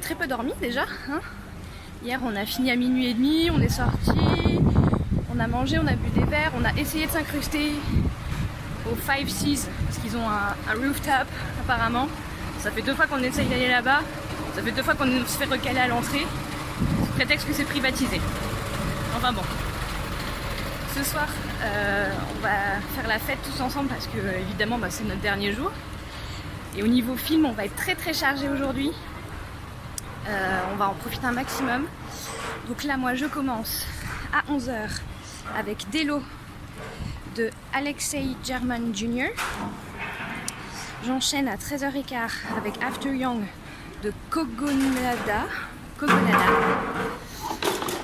très peu dormi déjà. Hein. Hier on a fini à minuit et demi, on est sorti, on a mangé, on a bu des verres, on a essayé de s'incruster au Five Seas, parce qu'ils ont un rooftop apparemment. Ça fait 2 fois qu'on essaye d'aller là-bas, ça fait 2 fois qu'on se fait recaler à l'entrée, sous prétexte que c'est privatisé. Enfin bon. Ce soir, on va faire la fête tous ensemble parce que évidemment c'est notre dernier jour. Et au niveau film, on va être très très chargé aujourd'hui. On va en profiter un maximum. Donc là, moi je commence à 11h avec Delo de Alexei German Jr. J'enchaîne à 13h15 avec After Young de Kogonada.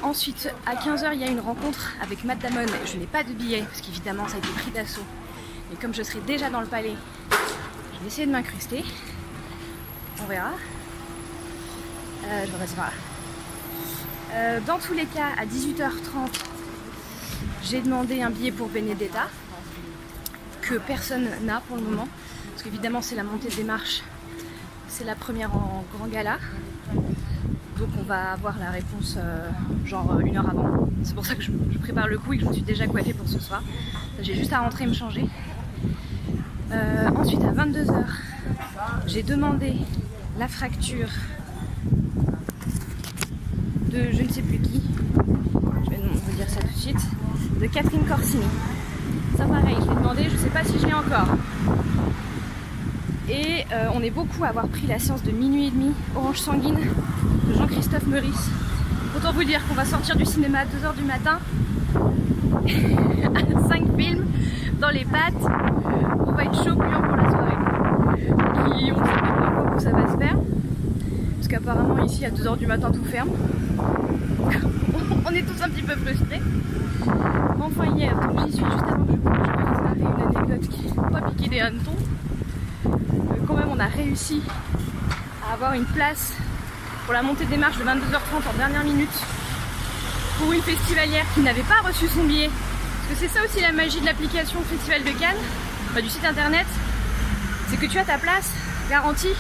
Ensuite, à 15h, il y a une rencontre avec Matt Damon. Je n'ai pas de billet, parce qu'évidemment, ça a été pris d'assaut. Mais comme je serai déjà dans le palais, je vais essayer de m'incruster. On verra. Je vais rester par là. Dans tous les cas, à 18h30, J'ai demandé un billet pour Benedetta, que personne n'a pour le moment, parce qu'évidemment c'est la montée des marches, c'est la première en grand gala, donc on va avoir la réponse genre 1 heure avant. C'est pour ça que je prépare le coup et que je me suis déjà coiffée pour ce soir. J'ai juste à rentrer et me changer. Ensuite à 22 h, j'ai demandé la fracture de je ne sais plus qui, je vais vous dire ça tout de suite, de Catherine Corsini. Ça pareil, je l'ai demandé, je ne sais pas si je l'ai encore. Et on est beaucoup à avoir pris la séance de minuit et demi, Orange Sanguine, de Jean-Christophe Meurice. Autant vous dire qu'on va sortir du cinéma à 2 h du matin, 5 films dans les pattes, on va être chaud bouillant pour la soirée. Et on ne sait pas où ça va se faire, parce qu'apparemment ici à 2 h du matin tout ferme. On est tous un petit peu frustrés. Enfin hier, donc j'y suis juste avant que je peux vous raconter une anecdote qui n'est pas piquée des hannetons. Quand même on a réussi à avoir une place pour la montée des marches de 22 h 30 en dernière minute pour une festivalière qui n'avait pas reçu son billet. Parce que c'est ça aussi la magie de l'application Festival de Cannes, enfin, du site internet, c'est que tu as ta place garantie,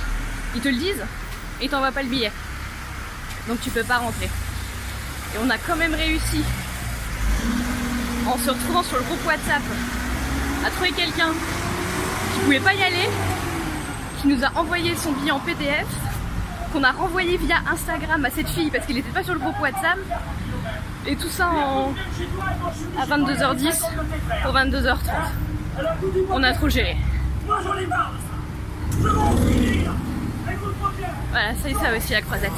ils te le disent et ils t'envoient pas le billet. Donc tu peux pas rentrer. Et on a quand même réussi, en se retrouvant sur le groupe WhatsApp, à trouver quelqu'un qui pouvait pas y aller, qui nous a envoyé son billet en PDF, qu'on a renvoyé via Instagram à cette fille parce qu'il n'était pas sur le groupe WhatsApp. Et tout ça à 22 h 10 pour 22 h 30. On a trop géré. Voilà, c'est ça aussi la croisette.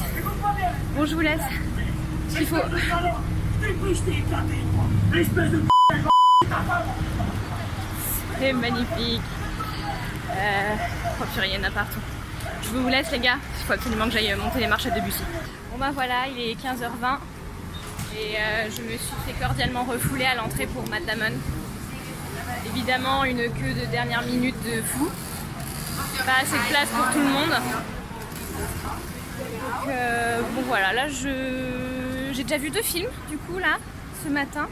Bon, je vous laisse. Il faut... C'est magnifique. Oh purée, il y en a partout. Je vous laisse les gars, il faut absolument que j'aille monter les marches à Debussy. Bon bah voilà, il est 15 h 20 et je me suis fait cordialement refouler à l'entrée pour Matt Damon. Évidemment une queue de dernière minute de fou. Pas assez de place pour tout le monde. Donc bon voilà, là j'ai déjà vu 2 films du coup là, ce matin.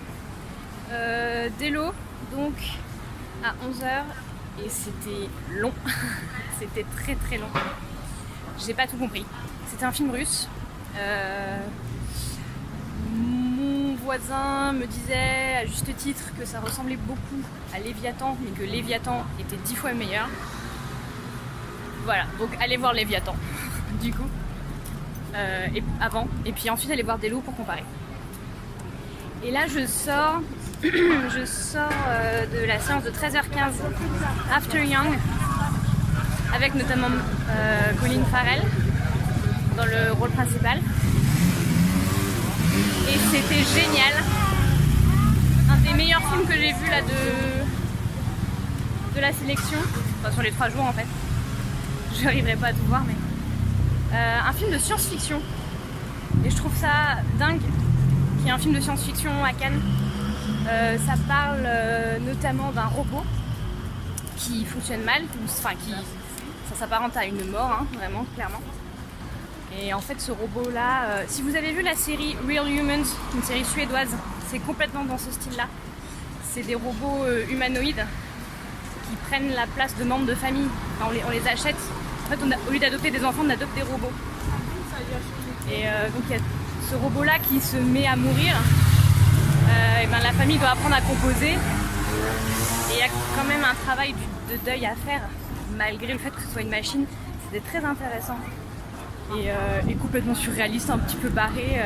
Dello, donc à 11 h et c'était long. C'était très très long. J'ai pas tout compris. C'était un film russe. Mon voisin me disait à juste titre que ça ressemblait beaucoup à Léviathan, mais que Léviathan était 10 fois meilleur. Voilà, donc allez voir Léviathan du coup. Et puis ensuite allez voir Dello pour comparer. Et là je sors de la séance de 13 h 15 After Young avec notamment Colin Farrell dans le rôle principal. Et c'était génial. Un des meilleurs films que j'ai vu là de la sélection, enfin sur les 3 jours en fait. Je n'arriverai pas à tout voir, mais un film de science-fiction. Et je trouve ça dingue qu'il y ait un film de science-fiction à Cannes. Ça parle notamment d'un robot qui fonctionne mal, enfin qui ça s'apparente à une mort, hein, vraiment, clairement. Et en fait ce robot là, si vous avez vu la série Real Humans, une série suédoise, c'est complètement dans ce style là. C'est des robots humanoïdes qui prennent la place de membres de famille. Enfin, on les achète. En fait au lieu d'adopter des enfants, on adopte des robots. Et donc il y a ce robot là qui se met à mourir. Et ben, la famille doit apprendre à composer. Et il y a quand même un travail de deuil à faire, malgré le fait que ce soit une machine. C'était très intéressant. Et complètement surréaliste, un petit peu barré.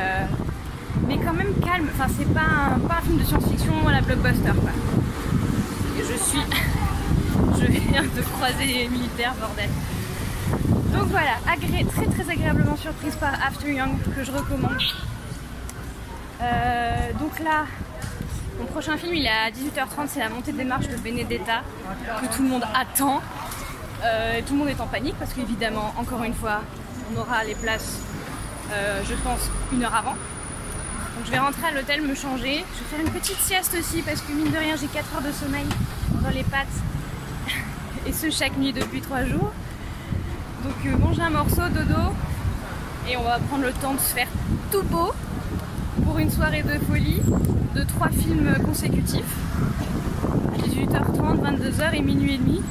Mais quand même calme. Enfin, c'est pas un film de science-fiction à la blockbuster, quoi. Et je viens de croiser les militaires, bordel. Donc voilà, très très agréablement surprise par After Young, que je recommande. Donc là, mon prochain film il est à 18 h 30, c'est la montée des marches de Benedetta, que tout le monde attend. Tout le monde est en panique parce qu'évidemment, encore une fois, on aura les places, je pense, 1 heure avant. Donc je vais rentrer à l'hôtel, me changer. Je vais faire une petite sieste aussi parce que mine de rien, j'ai 4 heures de sommeil dans les pattes. Et ce, chaque nuit depuis 3 jours. Donc manger un morceau, dodo. Et on va prendre le temps de se faire tout beau pour une soirée de folie de 3 films consécutifs. 18h30, 22h et minuit et demi.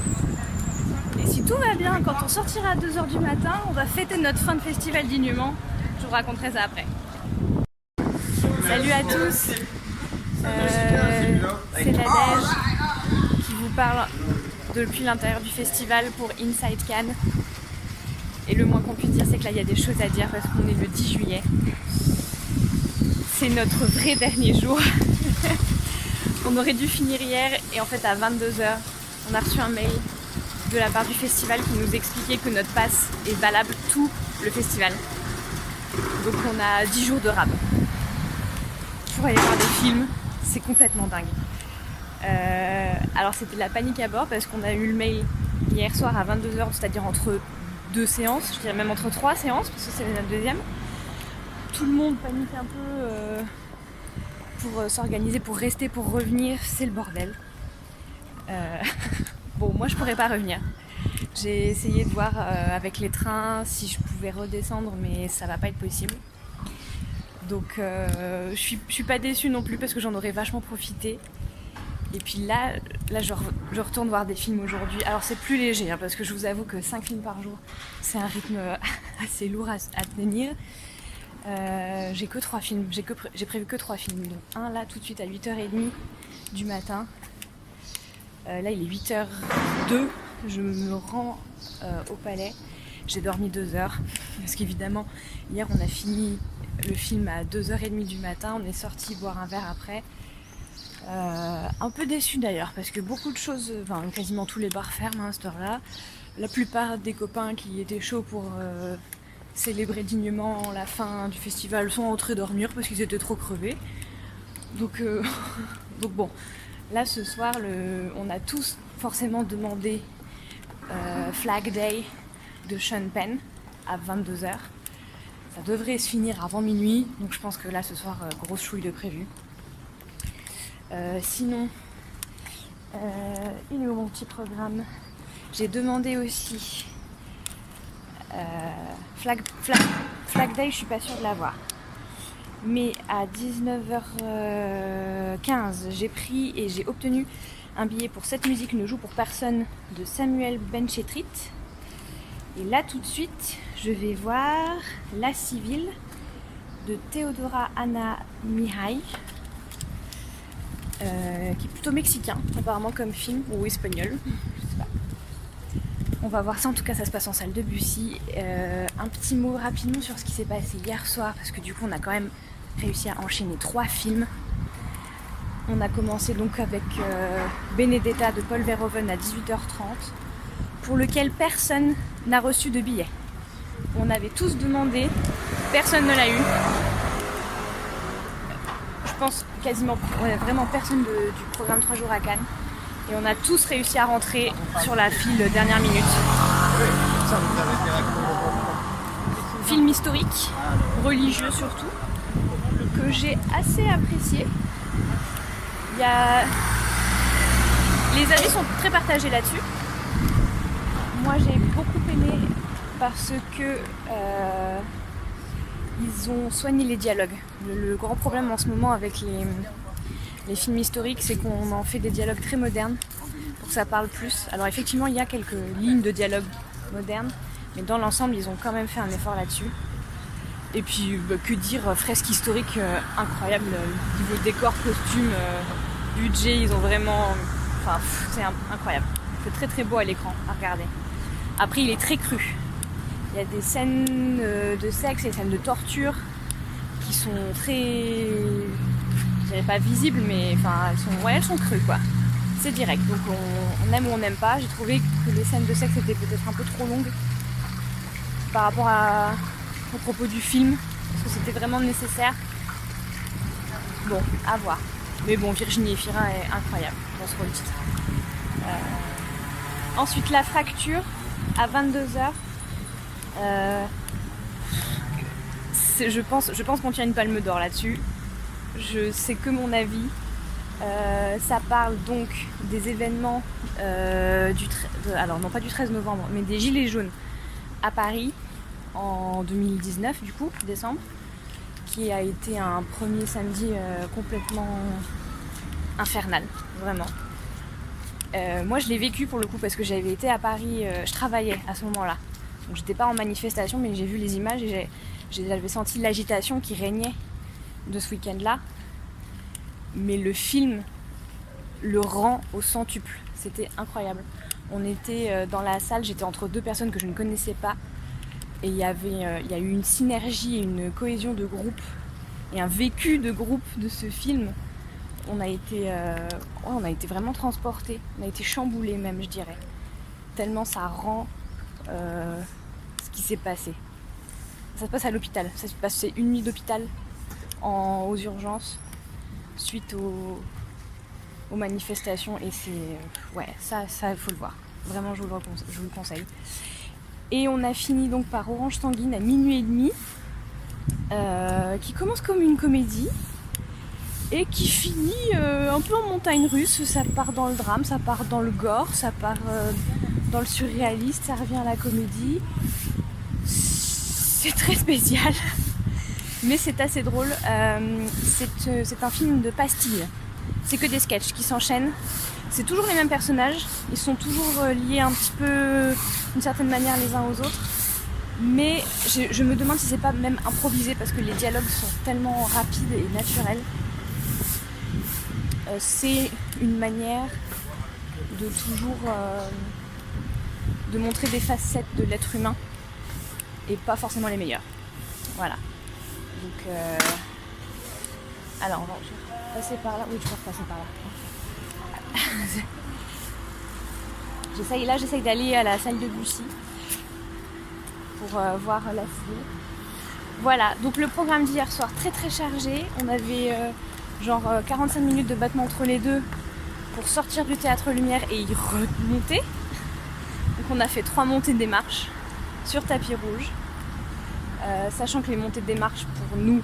Et si tout va bien, quand on sortira à 2h du matin, on va fêter notre fin de festival dignement. Je vous raconterai ça après. Salut à tous, c'est Nadège qui vous parle depuis l'intérieur du festival pour Inside Cannes. Et le moins qu'on puisse dire, c'est que là il y a des choses à dire parce qu'on est le 10 juillet. C'est notre vrai dernier jour. On aurait dû finir hier et en fait à 22h, on a reçu un mail de la part du festival qui nous expliquait que notre pass est valable tout le festival. Donc on a 10 jours de rab. Pour aller voir des films, c'est complètement dingue. Alors c'était la panique à bord parce qu'on a eu le mail hier soir à 22h, c'est-à-dire entre 2 séances, je dirais même entre 3 séances parce que c'est notre deuxième. Tout le monde panique un peu pour s'organiser, pour rester, pour revenir, c'est le bordel. Bon, moi je pourrais pas revenir. J'ai essayé de voir avec les trains si je pouvais redescendre, mais ça va pas être possible. Donc je suis pas déçue non plus parce que j'en aurais vachement profité. Et puis là je retourne voir des films aujourd'hui. Alors c'est plus léger hein, parce que je vous avoue que 5 films par jour, c'est un rythme assez lourd à tenir. J'ai que 3 films, j'ai prévu que 3 films. Donc un là tout de suite à 8h30 du matin. Là il est 8h02, je me rends au Palais. J'ai dormi 2 heures parce qu'évidemment hier on a fini le film à 2h30 du matin, on est sorti boire un verre après. Un peu déçu d'ailleurs parce que beaucoup de choses, enfin quasiment tous les bars ferment à cette heure-là. La plupart des copains qui étaient chauds pour célébrer dignement la fin du festival sont entrés dormir parce qu'ils étaient trop crevés. Donc bon, là ce soir on a tous forcément demandé Flag Day de Sean Penn à 22h. Ça devrait se finir avant minuit, donc je pense que là ce soir grosse chouille de prévu. Sinon, il est où mon petit programme? J'ai demandé aussi Flag Day, je suis pas sûre de l'avoir. Mais à 19h15, j'ai pris et j'ai obtenu un billet pour Cette musique ne joue pour personne de Samuel Benchetrit. Et là tout de suite, je vais voir La Civile de Theodora Ana Mihai. Qui est plutôt mexicain apparemment comme film, ou espagnol, je sais pas. On va voir ça, en tout cas ça se passe en salle de Bussy. Un petit mot rapidement sur ce qui s'est passé hier soir, parce que du coup on a quand même réussi à enchaîner 3 films. On a commencé donc avec Benedetta de Paul Verhoeven à 18h30, pour lequel personne n'a reçu de billet. On avait tous demandé, personne ne l'a eu. Je pense quasiment vraiment personne du programme 3 jours à Cannes. Et on a tous réussi à rentrer sur la file dernière minute. Film historique, religieux surtout, que j'ai assez apprécié. Les avis sont très partagés là-dessus. Moi j'ai beaucoup aimé parce que ils ont soigné les dialogues. Le grand problème en ce moment avec les films historiques, c'est qu'on en fait des dialogues très modernes pour que ça parle plus. Alors effectivement, il y a quelques lignes de dialogue modernes, mais dans l'ensemble, ils ont quand même fait un effort là-dessus. Et puis, que dire, fresque historique incroyable, niveau décor, costume, budget, ils ont vraiment... Enfin, c'est incroyable. C'est très très beau à l'écran à regarder. Après, il est très cru. Il y a des scènes de sexe et des scènes de torture qui sont très... Je dirais pas visibles, mais enfin, elles sont crues, quoi. C'est direct, donc on aime ou on n'aime pas. J'ai trouvé que les scènes de sexe étaient peut-être un peu trop longues par rapport au propos du film, parce que c'était vraiment nécessaire. Bon, à voir. Mais bon, Virginie Efira est incroyable dans ce rôle-titre. Ensuite, La Fracture, à 22h. Je pense qu'on tient une palme d'or là-dessus. C'est que mon avis. Ça parle donc des événements alors non pas du 13 novembre, mais des Gilets jaunes à Paris en 2019, du coup, décembre, qui a été un premier samedi complètement infernal, vraiment. Moi je l'ai vécu pour le coup parce que j'avais été à Paris, je travaillais à ce moment-là. Donc j'étais pas en manifestation mais j'ai vu les images et j'avais senti l'agitation qui régnait de ce week-end-là. Mais le film le rend au centuple, c'était incroyable. On était dans la salle, j'étais entre deux personnes que je ne connaissais pas et il y a eu une synergie, une cohésion de groupe et un vécu de groupe de ce film. On a été vraiment transportés, on a été chamboulés même, je dirais. Tellement ça rend ce qui s'est passé. Ça se passe à l'hôpital, ça se passe, c'est une nuit d'hôpital aux urgences suite aux manifestations et c'est... ouais, ça il faut le voir. Vraiment, je vous le conseille. Et on a fini donc par Orange Sanguine à minuit et demi, qui commence comme une comédie et qui finit un peu en montagne russe. Ça part dans le drame, ça part dans le gore, ça part dans le surréaliste, ça revient à la comédie. C'est très spécial, mais c'est assez drôle. C'est un film de pastilles. C'est que des sketchs qui s'enchaînent. C'est toujours les mêmes personnages. Ils sont toujours liés un petit peu, d'une certaine manière, les uns aux autres. Mais je me demande si c'est pas même improvisé parce que les dialogues sont tellement rapides et naturels. C'est une manière de toujours de montrer des facettes de l'être humain et pas forcément les meilleures. Voilà. Donc alors je vais passer par là. Oui, je peux repasser par là. J'essaye d'aller à la salle de Bussy pour voir la foule. Voilà, donc le programme d'hier soir très très chargé. On avait 45 minutes de battement entre les deux pour sortir du Théâtre Lumière et y remonter. Donc on a fait 3 montées des marches sur tapis rouge. Sachant que les montées des marches pour nous,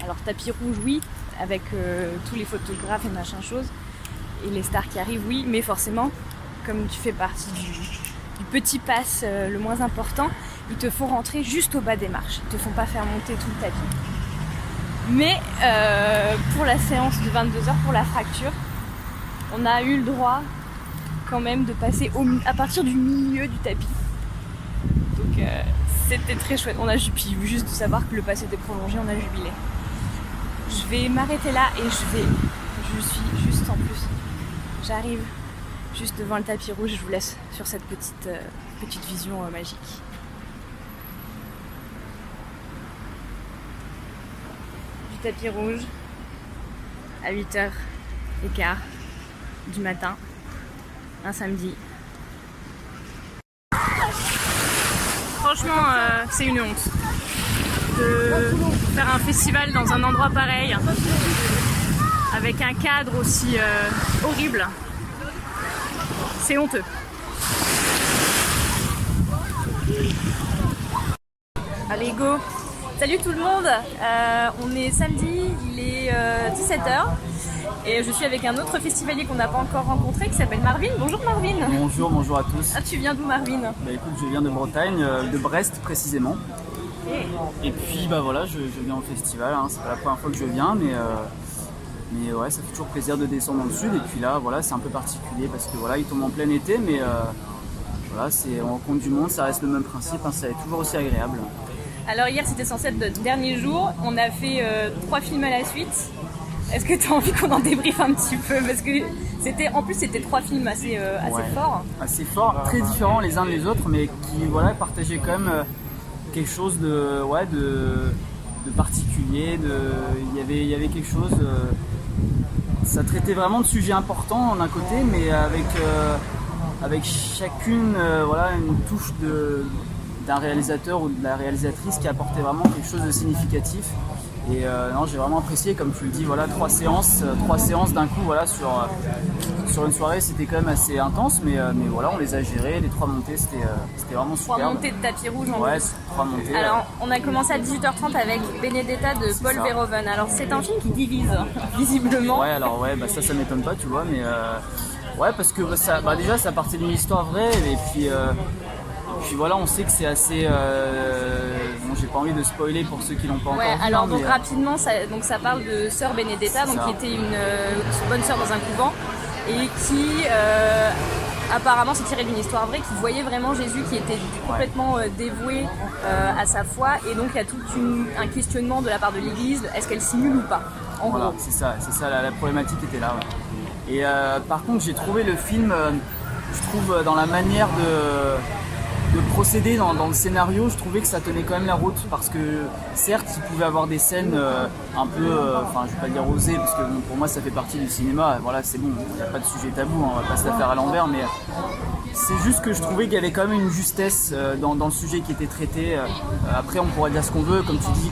alors tapis rouge oui, avec tous les photographes et machin chose, et les stars qui arrivent oui, mais forcément, comme tu fais partie du petit pass le moins important, ils te font rentrer juste au bas des marches, ils te font pas faire monter tout le tapis. Mais pour la séance de 22h, pour la fracture, on a eu le droit quand même de passer à partir du milieu du tapis. Donc c'était très chouette, on a jubilé, juste de savoir que le pass était prolongé, on a jubilé. Je vais m'arrêter là et je suis juste en plus. J'arrive juste devant le tapis rouge, je vous laisse sur cette petite vision magique. Du tapis rouge à 8h15 du matin, un samedi. Franchement, c'est une honte de faire un festival dans un endroit pareil, avec un cadre aussi horrible. C'est honteux. Allez, go! Salut tout le monde! On est samedi, il est 17h. Et je suis avec un autre festivalier qu'on n'a pas encore rencontré qui s'appelle Marvin. Bonjour Marvin. Bonjour à tous. Ah, tu viens d'où Marvin? Bah écoute, je viens de Bretagne, de Brest précisément. Okay. Et puis bah voilà, je viens au festival, hein. C'est pas la première fois que je viens, mais ouais, ça fait toujours plaisir de descendre dans le sud. Et puis là, voilà, c'est un peu particulier parce que voilà, il tombe en plein été, mais voilà, on rencontre du monde, ça reste le même principe, hein, ça est toujours aussi agréable. Alors hier, c'était censé être notre dernier jour, on a fait 3 films à la suite. Est-ce que tu as envie qu'on en débriefe un petit peu? Parce que c'était 3 films assez forts. Assez forts, très différents les uns des autres, mais qui voilà, partageaient quand même quelque chose de particulier. Il y avait quelque chose. Ça traitait vraiment de sujets importants d'un côté, mais avec chacune une touche d'un réalisateur ou de la réalisatrice qui apportait vraiment quelque chose de significatif. Et non, j'ai vraiment apprécié, comme tu le dis, voilà, 3 séances d'un coup, voilà, sur une soirée, c'était quand même assez intense, mais voilà, on les a gérées, les 3 montées, c'était vraiment super. 3 montées de tapis rouge en ouais, plus. 3 montées. Alors, on a commencé à 18h30 avec Benedetta de Paul Verhoeven. Alors, c'est un film qui divise, visiblement. Ouais, alors ouais, bah ça m'étonne pas, tu vois, mais ouais, parce que ça, bah, déjà, ça partait d'une histoire vraie, et puis voilà, on sait que c'est assez... bon, j'ai pas envie de spoiler pour ceux qui l'ont pas encore vu. Alors donc rapidement, ça parle de sœur Benedetta, donc qui était une bonne sœur dans un couvent et qui apparemment c'est tiré d'une histoire vraie, qui voyait vraiment Jésus qui était complètement dévoué à sa foi, et donc il y a tout un questionnement de la part de l'Église, est-ce qu'elle simule ou pas en gros. C'est ça la problématique était là. Ouais. Et par contre j'ai trouvé le film, je trouve dans la manière de procéder dans le scénario, je trouvais que ça tenait quand même la route, parce que certes il pouvait avoir des scènes un peu, je vais pas dire osées, parce que pour moi ça fait partie du cinéma, voilà c'est bon, il n'y a pas de sujet tabou, on va pas se la faire à l'envers, mais c'est juste que je trouvais qu'il y avait quand même une justesse dans le sujet qui était traité. Après on pourrait dire ce qu'on veut, comme tu dis,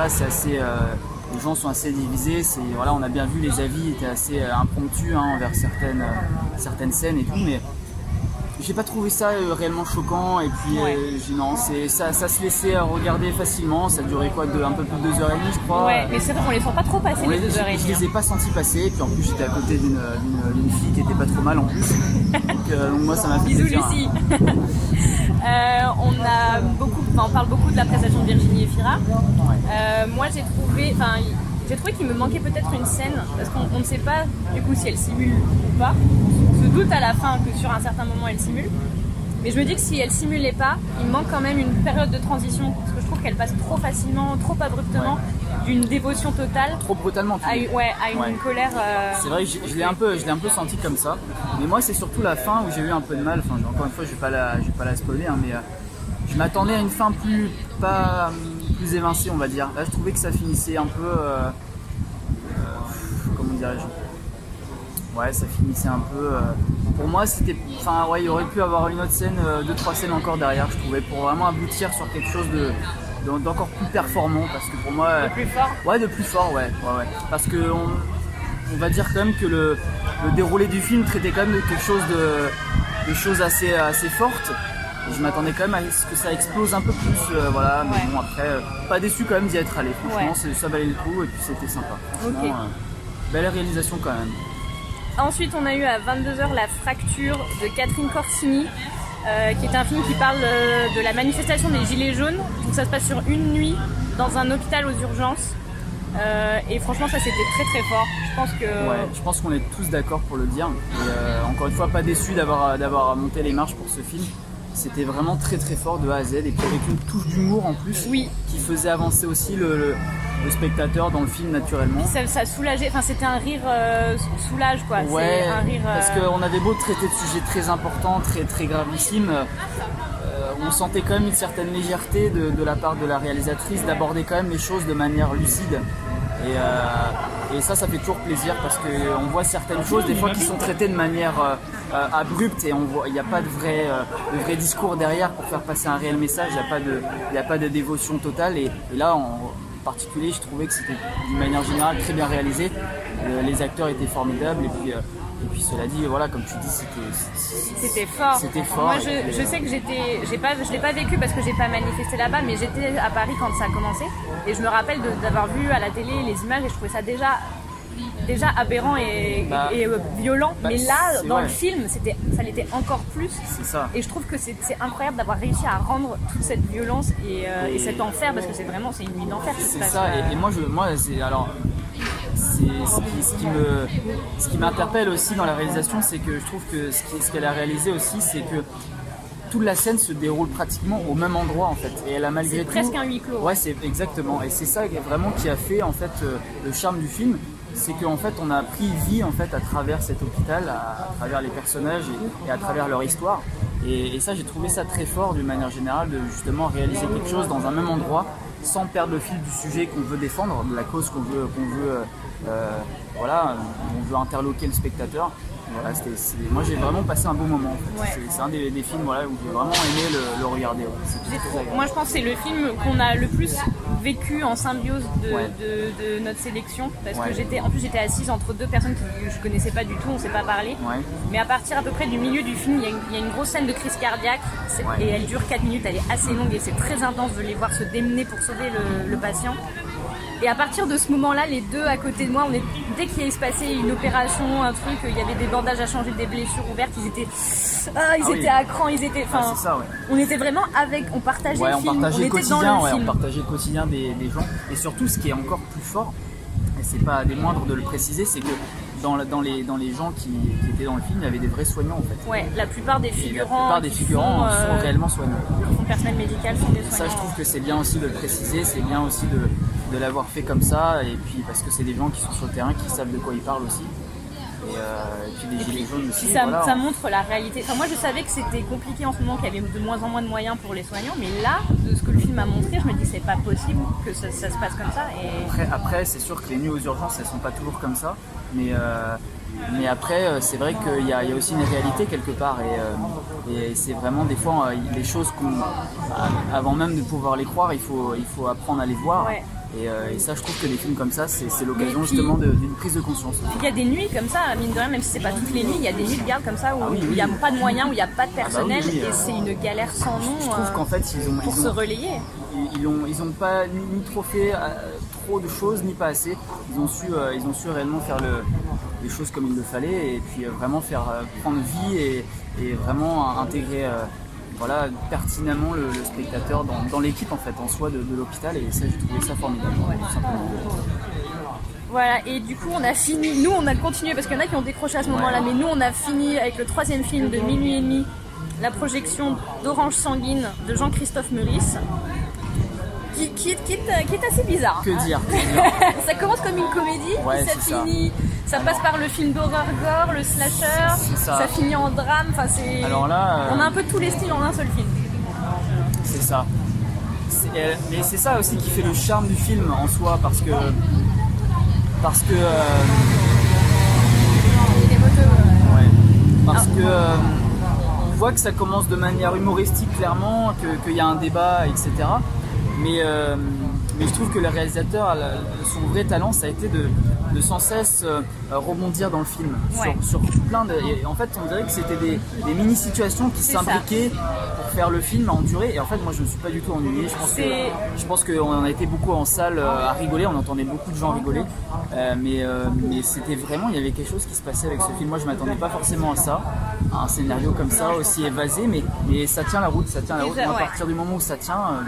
c'est assez... les gens sont assez divisés, on a bien vu, les avis étaient assez impromptus envers certaines scènes et tout, mais j'ai pas trouvé ça réellement choquant, et puis ça se laissait regarder facilement, ça durait un peu plus de 2h30 je crois. Ouais, mais c'est vrai qu'on les sent pas trop passer les 2h30. Je les ai pas sentis passer, et puis en plus j'étais à côté d'une fille qui était pas trop mal en plus, donc moi ça m'a fait plaisir. Bisous Lucie. On parle beaucoup de la prestation de Virginie Efira. Moi j'ai trouvé qu'il me manquait peut-être une scène, parce qu'on ne sait pas du coup si elle simule ou pas. On se doute à la fin que sur un certain moment elle simule, mais je me dis que si elle simulait pas, il manque quand même une période de transition, parce que je trouve qu'elle passe trop facilement, trop abruptement d'une dévotion totale, trop brutalement à une colère. C'est vrai que je l'ai un peu senti comme ça, mais moi c'est surtout la fin où j'ai eu un peu de mal. Encore une fois je vais pas la spoiler, mais je m'attendais à une fin plus évincée, on va dire. Là je trouvais que ça finissait un peu comment dirais-je, ça finissait un peu pour moi c'était, il y aurait pu avoir une autre scène, 2-3 scènes encore derrière, je trouvais, pour vraiment aboutir sur quelque chose d'encore plus performant, parce que pour moi de plus fort. De plus fort, parce que on va dire quand même que le déroulé du film traitait quand même de quelque chose de choses assez fortes. Je m'attendais quand même à ce que ça explose un peu plus, mais bon, après, pas déçu quand même d'y être allé. Franchement, ça valait le coup, et puis c'était sympa. Belle réalisation quand même. Ensuite, on a eu à 22h La Fracture de Catherine Corsini, qui est un film qui parle de la manifestation des Gilets jaunes. Donc ça se passe sur une nuit dans un hôpital aux urgences. Et franchement, ça c'était très très fort. Je pense qu'on est tous d'accord pour le dire. Et, encore une fois, pas déçu d'avoir monté les marches pour ce film. C'était vraiment très très fort de A à Z, et puis avec une touche d'humour en plus, qui faisait avancer aussi le spectateur dans le film naturellement. Ça soulageait, c'était un rire soulage quoi. Ouais, c'est un rire, parce qu'on avait beau traiter de sujets très importants, très très gravissimes, on sentait quand même une certaine légèreté de la part de la réalisatrice d'aborder quand même les choses de manière lucide. Et ça fait toujours plaisir, parce qu'on voit certaines choses des fois qui sont traitées de manière abrupte, et il n'y a pas de vrai discours derrière pour faire passer un réel message, il n'y a pas de dévotion totale, et là en particulier je trouvais que c'était d'une manière générale très bien réalisé, les acteurs étaient formidables, et puis cela dit, comme tu dis, c'était fort. Moi je sais que je l'ai pas vécu parce que j'ai pas manifesté là-bas, mais j'étais à Paris quand ça a commencé, et je me rappelle d'avoir vu à la télé les images, et je trouvais ça déjà aberrant et violent, mais là dans le film ça l'était encore plus. C'est ça. Et je trouve que c'est incroyable d'avoir réussi à rendre toute cette violence et cet enfer, parce que c'est une nuit d'enfer. C'est ça. Et moi ce qui m'interpelle aussi dans la réalisation, c'est que je trouve que ce qu'elle a réalisé aussi, c'est que toute la scène se déroule pratiquement au même endroit en fait, et elle a malgré tout... C'est presque un huis clos. Ouais, c'est exactement, et c'est ça vraiment qui a fait en fait le charme du film, c'est qu'en fait on a pris vie en fait à travers cet hôpital, à travers les personnages et à travers leur histoire, et ça j'ai trouvé ça très fort d'une manière générale, de justement réaliser quelque chose dans un même endroit sans perdre le fil du sujet qu'on veut défendre, de la cause qu'on veut on veut interloquer le spectateur. Moi j'ai vraiment passé un bon moment en fait. C'est un des films où j'ai vraiment aimé le regarder. Moi je pense que c'est le film qu'on a le plus vécu en symbiose de notre sélection, parce que j'étais assise entre deux personnes que je connaissais pas du tout, on s'est pas parlé, mais à partir à peu près du milieu du film, il y a une grosse scène de crise cardiaque, et elle dure 4 minutes, elle est assez longue, et c'est très intense de les voir se démener pour sauver le patient. Et à partir de ce moment-là, les deux à côté de moi, dès qu'il se passait une opération, un truc, il y avait des bandages à changer, des blessures ouvertes, ils étaient à cran, c'est ça, ouais. On était vraiment on partageait le film, on était dans le film. On partageait le quotidien des gens. Et surtout, ce qui est encore plus fort, et c'est pas des moindres de le préciser, c'est que dans les gens qui étaient dans le film, il y avait des vrais soignants en fait. Ouais, la plupart des figurants sont réellement soignants. Qui font personnel médical sont des soignants. Ça, je trouve que c'est bien aussi de le préciser, c'est bien aussi de l'avoir fait comme ça, et puis parce que c'est des gens qui sont sur le terrain, qui savent de quoi ils parlent aussi. Et puis les gilets jaunes aussi. Ça montre la réalité. Enfin, moi, je savais que c'était compliqué en ce moment, qu'il y avait de moins en moins de moyens pour les soignants, mais là, de ce que le film a montré, je me dis c'est pas possible que ça se passe comme ça. Et... Après, c'est sûr que les nuits aux urgences, elles sont pas toujours comme ça, mais après, c'est vrai qu'il y a aussi une réalité quelque part, et c'est vraiment des fois les choses avant même de pouvoir les croire, il faut apprendre à les voir. Ouais. Et ça, je trouve que des films comme ça, c'est l'occasion justement d'une prise de conscience. Il y a des nuits comme ça, mine de rien, même si c'est pas toutes les nuits, il y a des nuits de garde comme ça où il n'y a pas de moyens, où il n'y a pas de personnel, et c'est une galère sans nom. Je trouve qu'en fait, pour se relayer. Ils ont pas ni trop fait trop de choses, ni pas assez. Ils ont su réellement faire les choses comme il le fallait, et puis vraiment faire prendre vie et vraiment intégrer pertinemment le spectateur dans l'équipe en fait, en soi de l'hôpital, et ça, j'ai trouvé ça formidable, tout simplement. Voilà, et du coup on a fini, nous on a continué parce qu'il y en a qui ont décroché à ce moment-là, mais nous on a fini avec le 3e film de Minuit et demi, la projection d'Orange sanguine de Jean-Christophe Meurice, qui est assez bizarre. Que dire Ça commence comme une comédie, ouais, ça finit... Ça passe par le film d'horreur gore, le slasher, ça finit en drame, enfin c'est... Alors là, on a un peu tous les styles en un seul film. C'est ça. Mais c'est ça aussi qui fait le charme du film en soi, parce que Il est moteux, parce que on voit que ça commence de manière humoristique clairement, qu'il y a un débat, etc. Mais je trouve que le réalisateur, son vrai talent, ça a été de sans cesse rebondir dans le film, sur plein de... Et en fait, on dirait que c'était des mini-situations qui s'imbriquaient pour faire le film en durée. Et en fait, moi, je ne suis pas du tout ennuyé. Je pense qu'on en a été beaucoup en salle à rigoler, on entendait beaucoup de gens rigoler. Mais c'était vraiment, il y avait quelque chose qui se passait avec ce film. Moi, je ne m'attendais pas forcément à ça, à un scénario comme ça, aussi évasé, mais ça tient la route, Moi, à partir du moment où ça tient...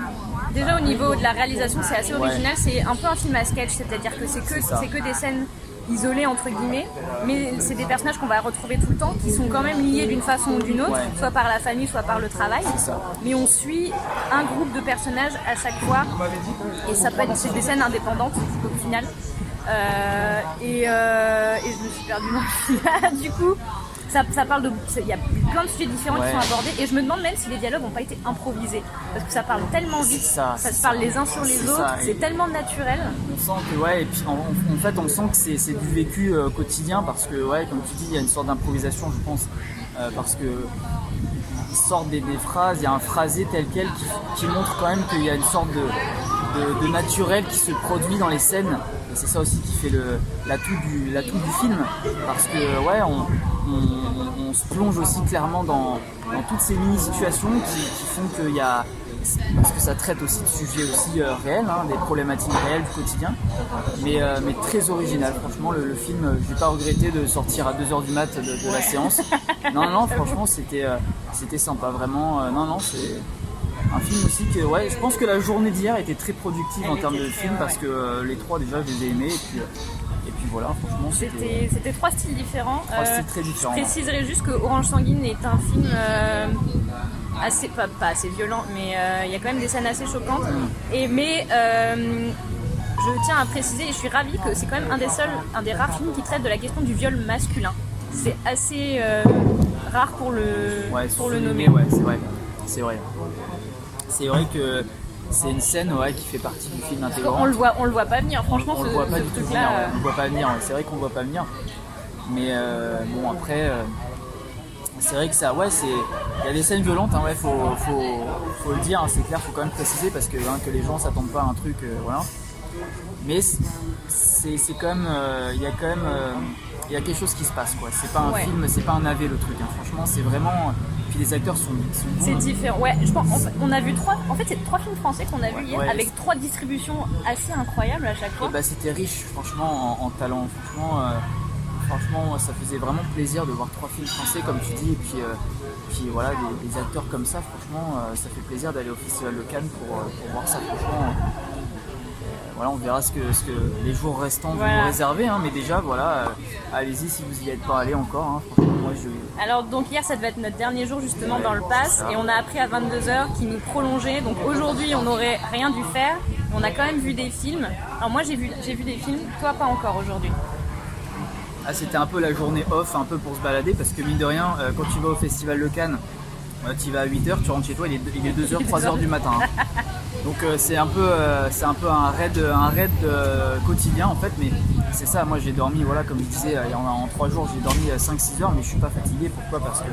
Déjà au niveau de la réalisation, c'est assez original, c'est un peu un film à sketch, c'est-à-dire que c'est que des scènes isolées entre guillemets, mais c'est des personnages qu'on va retrouver tout le temps, qui sont quand même liés d'une façon ou d'une autre, soit par la famille, soit par le travail, mais on suit un groupe de personnages à chaque fois, et c'est des scènes indépendantes au final, et je me suis perdue dans le film, du coup... Ça parle il y a plein de sujets différents qui sont abordés, et je me demande même si les dialogues n'ont pas été improvisés, parce que ça parle tellement vite, ça se parle les uns sur les autres, c'est tellement naturel. On sent que et puis en fait on sent que c'est du vécu quotidien, parce que comme tu dis, il y a une sorte d'improvisation, je pense, parce que ils sortent des phrases, il y a un phrasé tel quel qui montre quand même qu'il y a une sorte de naturel qui se produit dans les scènes, et c'est ça aussi qui fait l'atout du film, parce que on se plonge aussi clairement dans toutes ces mini-situations qui font qu'il y a... Parce que ça traite aussi de sujets aussi réels, des problématiques réelles du quotidien, mais très original. Franchement, le film, j'ai pas regretté de sortir à 2h du mat de la séance. Non, franchement, c'était sympa, vraiment. C'est un film aussi que, je pense que la journée d'hier était très productive en termes de film, parce que les trois déjà, je les ai aimés, et puis voilà, franchement, c'était 3 styles différents. 3 styles très différents. Je préciserai juste que Orange sanguine est un film assez, pas assez violent, mais il y a quand même des scènes assez choquantes. Mais je tiens à préciser, et je suis ravie, que c'est quand même un des rares films qui traite de la question du viol masculin. C'est assez rare pour le nommer. Ouais, c'est vrai. C'est vrai que c'est une scène qui fait partie du film intégrante. On le voit pas venir, franchement. On le voit pas du tout venir, on le voit pas venir, c'est vrai qu'on le voit pas venir. Mais bon, après, c'est vrai que ça, il y a des scènes violentes, faut le dire, c'est clair, faut quand même préciser, parce que les gens s'attendent pas à un truc, Mais c'est quand même, il y a quelque chose qui se passe, quoi. C'est pas un film, c'est pas un AV le truc, franchement, c'est vraiment puis les acteurs sont bons. C'est différent, ouais. Je pense, on a vu c'est 3 films français qu'on a vus hier, avec 3 distributions assez incroyables à chaque fois. Et c'était riche, franchement, en talent. Franchement, ça faisait vraiment plaisir de voir 3 films français, comme tu dis, et puis voilà, des acteurs comme ça, franchement, ça fait plaisir d'aller au Festival de Cannes pour voir ça, franchement. Voilà, on verra ce que les jours restants vont nous réserver, hein, mais déjà, voilà, allez-y si vous y êtes pas allé encore. Hein, franchement, moi, Alors, donc hier, ça devait être notre dernier jour justement dans le pass, et on a appris à 22h qu'ils nous prolongeaient. Donc aujourd'hui, on n'aurait rien dû faire. On a quand même vu des films. Alors moi, j'ai vu des films, toi pas encore aujourd'hui. Ah, c'était un peu la journée off, un peu pour se balader, parce que mine de rien, quand tu vas au Festival de Cannes, tu vas à 8h, tu rentres chez toi, il est 2h, 3h du matin. Hein. Donc c'est un peu un raid quotidien en fait, mais c'est ça, moi j'ai dormi, voilà, comme je disais, en 3 jours j'ai dormi 5-6 heures, mais je suis pas fatigué. Pourquoi? Parce que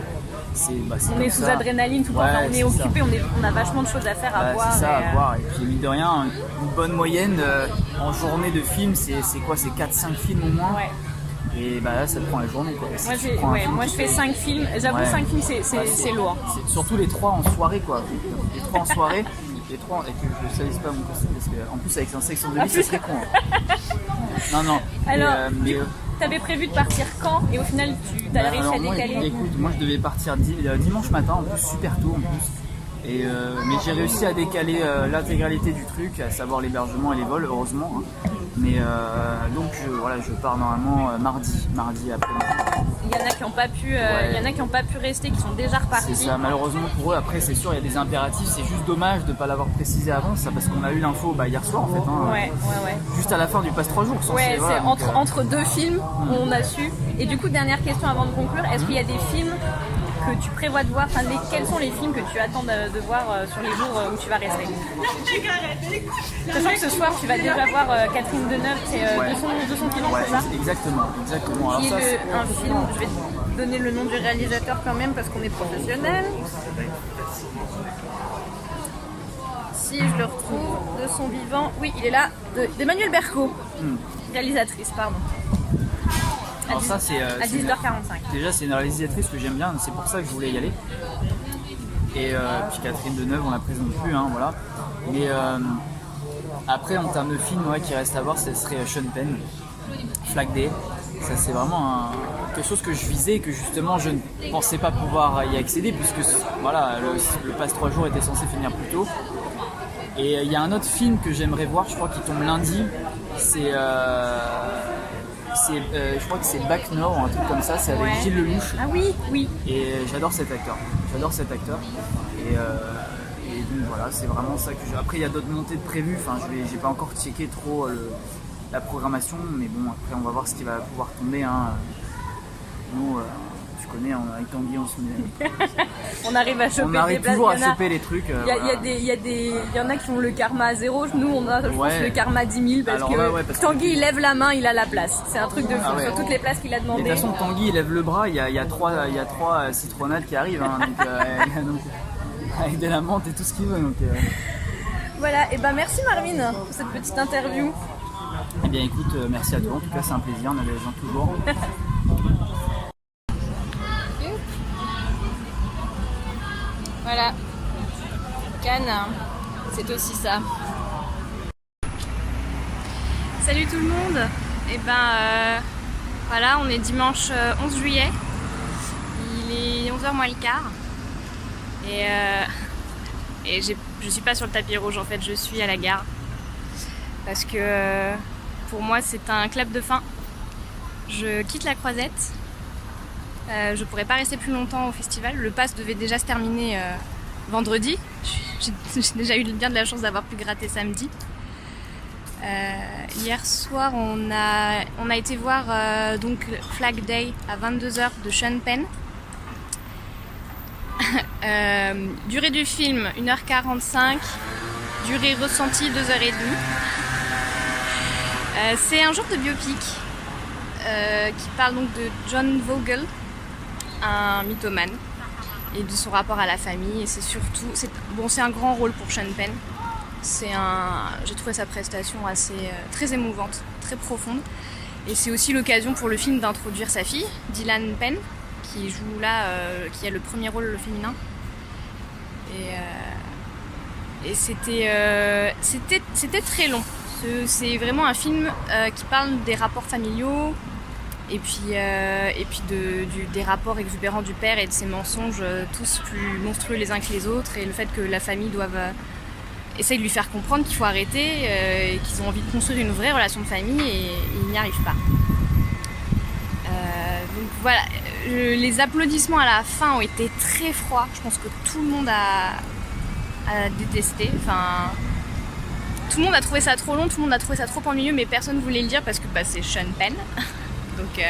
on est sous adrénaline tout le temps, on est occupé, on a vachement de choses à faire, à voir. C'est ça, à voir. Et puis mine de rien, une bonne moyenne en journée de film, c'est quoi? C'est 4-5 films au moins. Ouais. Et là ça te prend la journée quoi. Moi je fais 5 films, j'avoue 5 films c'est lourd. Surtout les 3 en soirée quoi. Les 3 en soirée, les 3 et que je salisse pas mon côté parce que en plus avec un section de vie ça serait con. Hein. Non. Alors, t'avais prévu de partir quand et au final t'as réussi à décaler? Écoute, moi je devais partir dimanche matin, en plus super tôt en plus. Mais j'ai réussi à décaler l'intégralité du truc, à savoir l'hébergement et les vols, heureusement. Hein. Mais donc je pars normalement mardi après-midi. Il y en a qui n'ont pas pu rester, qui sont déjà repartis. C'est ça, malheureusement pour eux. Après c'est sûr, il y a des impératifs. C'est juste dommage de ne pas l'avoir précisé avant, ça, parce qu'on a eu l'info hier soir en fait. Hein, ouais. Juste à la fin du pass 3 jours. C'est entre 2 films, on a su. Et du coup, dernière question avant de conclure, est-ce qu'il y a des films que tu prévois de voir, quels sont les films que tu attends de voir sur les jours où tu vas rester? Sachant que ce soir tu vas déjà voir Catherine Deneuve, c'est de son film, c'est ça? Exactement. Alors, un film, je vais te donner le nom du réalisateur quand même parce qu'on est professionnel. Si je le retrouve, de son vivant, oui il est là, d'Emmanuel Berco, réalisatrice, pardon. Alors ça c'est à 10h45. Déjà c'est une réalisatrice que j'aime bien, c'est pour ça que je voulais y aller. Et puis Catherine Deneuve on la présente plus, hein, voilà. Mais après en termes de film qui reste à voir, ce serait Sean Penn, Flag Day. Ça c'est vraiment quelque chose que je visais et que justement je ne pensais pas pouvoir y accéder puisque voilà, le pass 3 jours était censé finir plus tôt. Et il y a un autre film que j'aimerais voir, je crois qu'il tombe lundi, je crois que c'est Bac Nord ou un truc comme ça, c'est avec Gilles Lelouch. Ah oui. Et j'adore cet acteur. Et donc voilà, c'est vraiment ça que Après il y a d'autres montées de prévues, j'ai pas encore checké trop la programmation, mais bon après on va voir ce qui va pouvoir tomber. Hein. Nous, tu connais, avec Tanguy on se met... on arrive à choper on arrive toujours à choper les trucs. Il y en a qui ont le karma à 0, nous on a je pense, le karma à 10 000 parce que Tanguy il lève la main, il a la place. C'est un truc de fou sur toutes les places qu'il a demandé. De toute façon Tanguy il lève le bras, il y a 3 citronnades qui arrivent, hein, donc, avec de la menthe et tout ce qu'il veut. Donc, Voilà, et merci Marvin pour cette petite interview. Eh bien écoute, merci à toi, en tout cas c'est un plaisir, on a les gens toujours. Voilà, Cannes, c'est aussi ça. Salut tout le monde. Voilà, on est dimanche 11 juillet. Il est 11h moins le quart. Et je suis pas sur le tapis rouge en fait, je suis à la gare. Parce que pour moi c'est un clap de fin. Je quitte la Croisette. Je pourrais pas rester plus longtemps au festival. Le pass devait déjà se terminer vendredi. J'ai déjà eu bien de la chance d'avoir pu gratter samedi. Hier soir, on a été voir donc Flag Day à 22h de Sean Penn. Durée du film 1h45, durée ressentie 2h30. C'est un genre de biopic qui parle donc de John Vogel, un mythomane, et de son rapport à la famille. Et c'est surtout, c'est un grand rôle pour Sean Penn. J'ai trouvé sa prestation très émouvante, très profonde. Et c'est aussi l'occasion pour le film d'introduire sa fille, Dylan Penn, qui joue là, qui a le premier rôle féminin. Et c'était très long. C'est vraiment un film qui parle des rapports familiaux et puis des rapports exubérants du père et de ses mensonges tous plus monstrueux les uns que les autres, et le fait que la famille doive essayer de lui faire comprendre qu'il faut arrêter et qu'ils ont envie de construire une vraie relation de famille et ils n'y arrivent pas. Donc voilà, les applaudissements à la fin ont été très froids. Je pense que tout le monde a détesté. Enfin, tout le monde a trouvé ça trop long, tout le monde a trouvé ça trop ennuyeux, mais personne ne voulait le dire parce que c'est Sean Penn. Donc,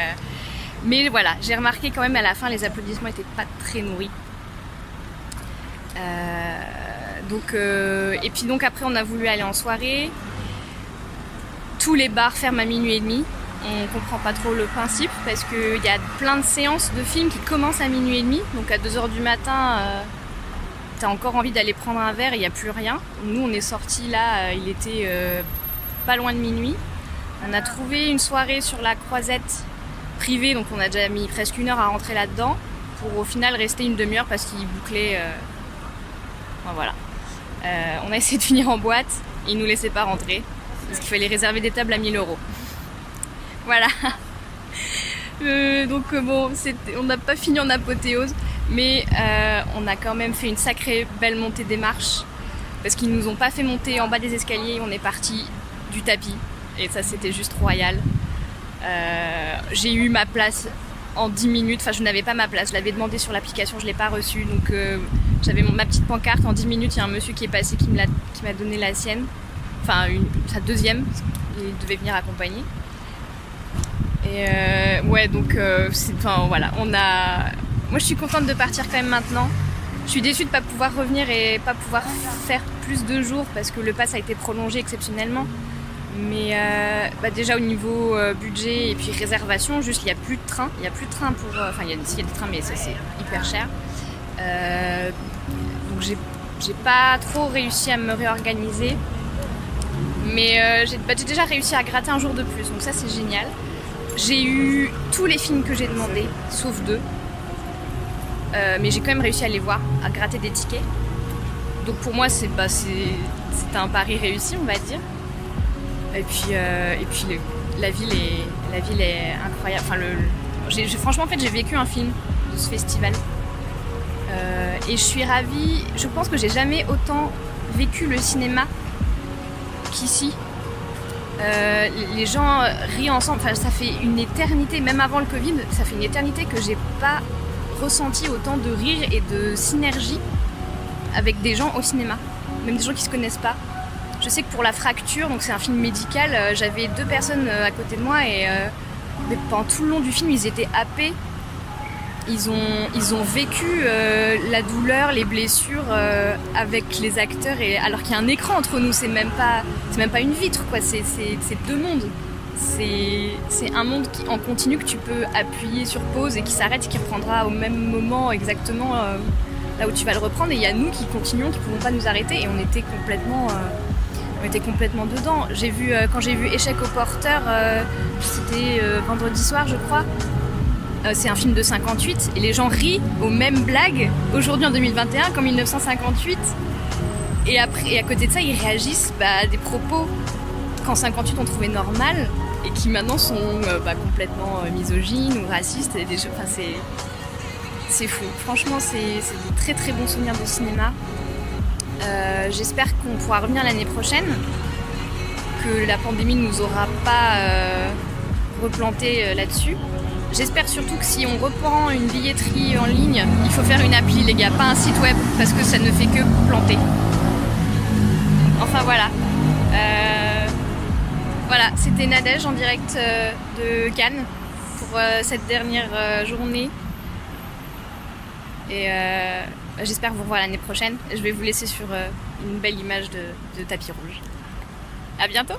mais voilà, j'ai remarqué quand même à la fin les applaudissements n'étaient pas très nourris. Et puis donc après on a voulu aller en soirée. Tous les bars ferment à 00h30. On comprend pas trop le principe parce qu'il y a plein de séances de films qui commencent à 00h30. Donc à 2h du matin, t'as encore envie d'aller prendre un verre et il n'y a plus rien. Nous on est sortis là, il était pas loin de minuit. On a trouvé une soirée sur la Croisette privée, donc on a déjà mis presque 1 heure à rentrer là-dedans pour au final rester une demi-heure parce qu'il bouclait. Enfin, voilà. On a essayé de finir en boîte, ils nous laissaient pas rentrer parce qu'il fallait réserver des tables à 1 000 €. Voilà. Donc bon, on n'a pas fini en apothéose, mais on a quand même fait une sacrée belle montée des marches parce qu'ils nous ont pas fait monter en bas des escaliers, on est parti du tapis et ça c'était juste royal. J'ai eu ma place en 10 minutes, enfin je n'avais pas ma place, je l'avais demandé sur l'application, je l'ai pas reçue, donc j'avais ma petite pancarte, en 10 minutes il y a un monsieur qui est passé qui m'a donné la sienne, enfin sa deuxième, il devait venir accompagner. Et ouais, donc voilà, moi je suis contente de partir quand même maintenant. Je suis déçue de ne pas pouvoir revenir et pas pouvoir faire plus de jours parce que le pass a été prolongé exceptionnellement. Mais déjà au niveau budget et puis réservation, juste il n'y a plus de train. Il n'y a plus de train pour... Enfin il y a des trains mais ça c'est hyper cher. Donc j'ai pas trop réussi à me réorganiser. Mais j'ai déjà réussi à gratter un jour de plus, donc ça c'est génial. J'ai eu tous les films que j'ai demandé, sauf 2. Mais j'ai quand même réussi à les voir, à gratter des tickets. Donc pour moi c'était un pari réussi, on va dire. Et puis la ville est incroyable. Enfin, franchement en fait j'ai vécu un film de ce festival. Et je suis ravie. Je pense que j'ai jamais autant vécu le cinéma qu'ici. Les gens rient ensemble, enfin, ça fait une éternité, même avant le Covid, ça fait une éternité que j'ai pas ressenti autant de rire et de synergie avec des gens au cinéma, même des gens qui se connaissent pas. Je sais que pour La Fracture, donc c'est un film médical, j'avais 2 personnes à côté de moi et pendant tout le long du film ils étaient happés. Ils ont vécu la douleur, les blessures avec les acteurs, et alors qu'il y a un écran entre nous, c'est même pas une vitre quoi, c'est 2 mondes. C'est un monde en continu que tu peux appuyer sur pause et qui s'arrête, qui reprendra au même moment exactement là où tu vas le reprendre, et il y a nous qui continuons, qui ne pouvons pas nous arrêter, et on était complètement dedans. Quand j'ai vu Échec au porteur, c'était vendredi soir je crois. C'est un film de 58 et les gens rient aux mêmes blagues aujourd'hui en 2021 qu'en 1958. Et à côté de ça, ils réagissent à des propos qu'en 58 on trouvait normal et qui maintenant sont complètement misogynes ou racistes. Et c'est fou. Franchement, c'est des très très bons souvenirs de cinéma. J'espère qu'on pourra revenir l'année prochaine, que la pandémie ne nous aura pas replanté là-dessus. J'espère surtout que si on reprend une billetterie en ligne, il faut faire une appli les gars, pas un site web, parce que ça ne fait que planter. Enfin voilà. Voilà, c'était Nadège en direct de Cannes pour cette dernière journée. Et j'espère vous revoir l'année prochaine. Je vais vous laisser sur une belle image de tapis rouge. À bientôt!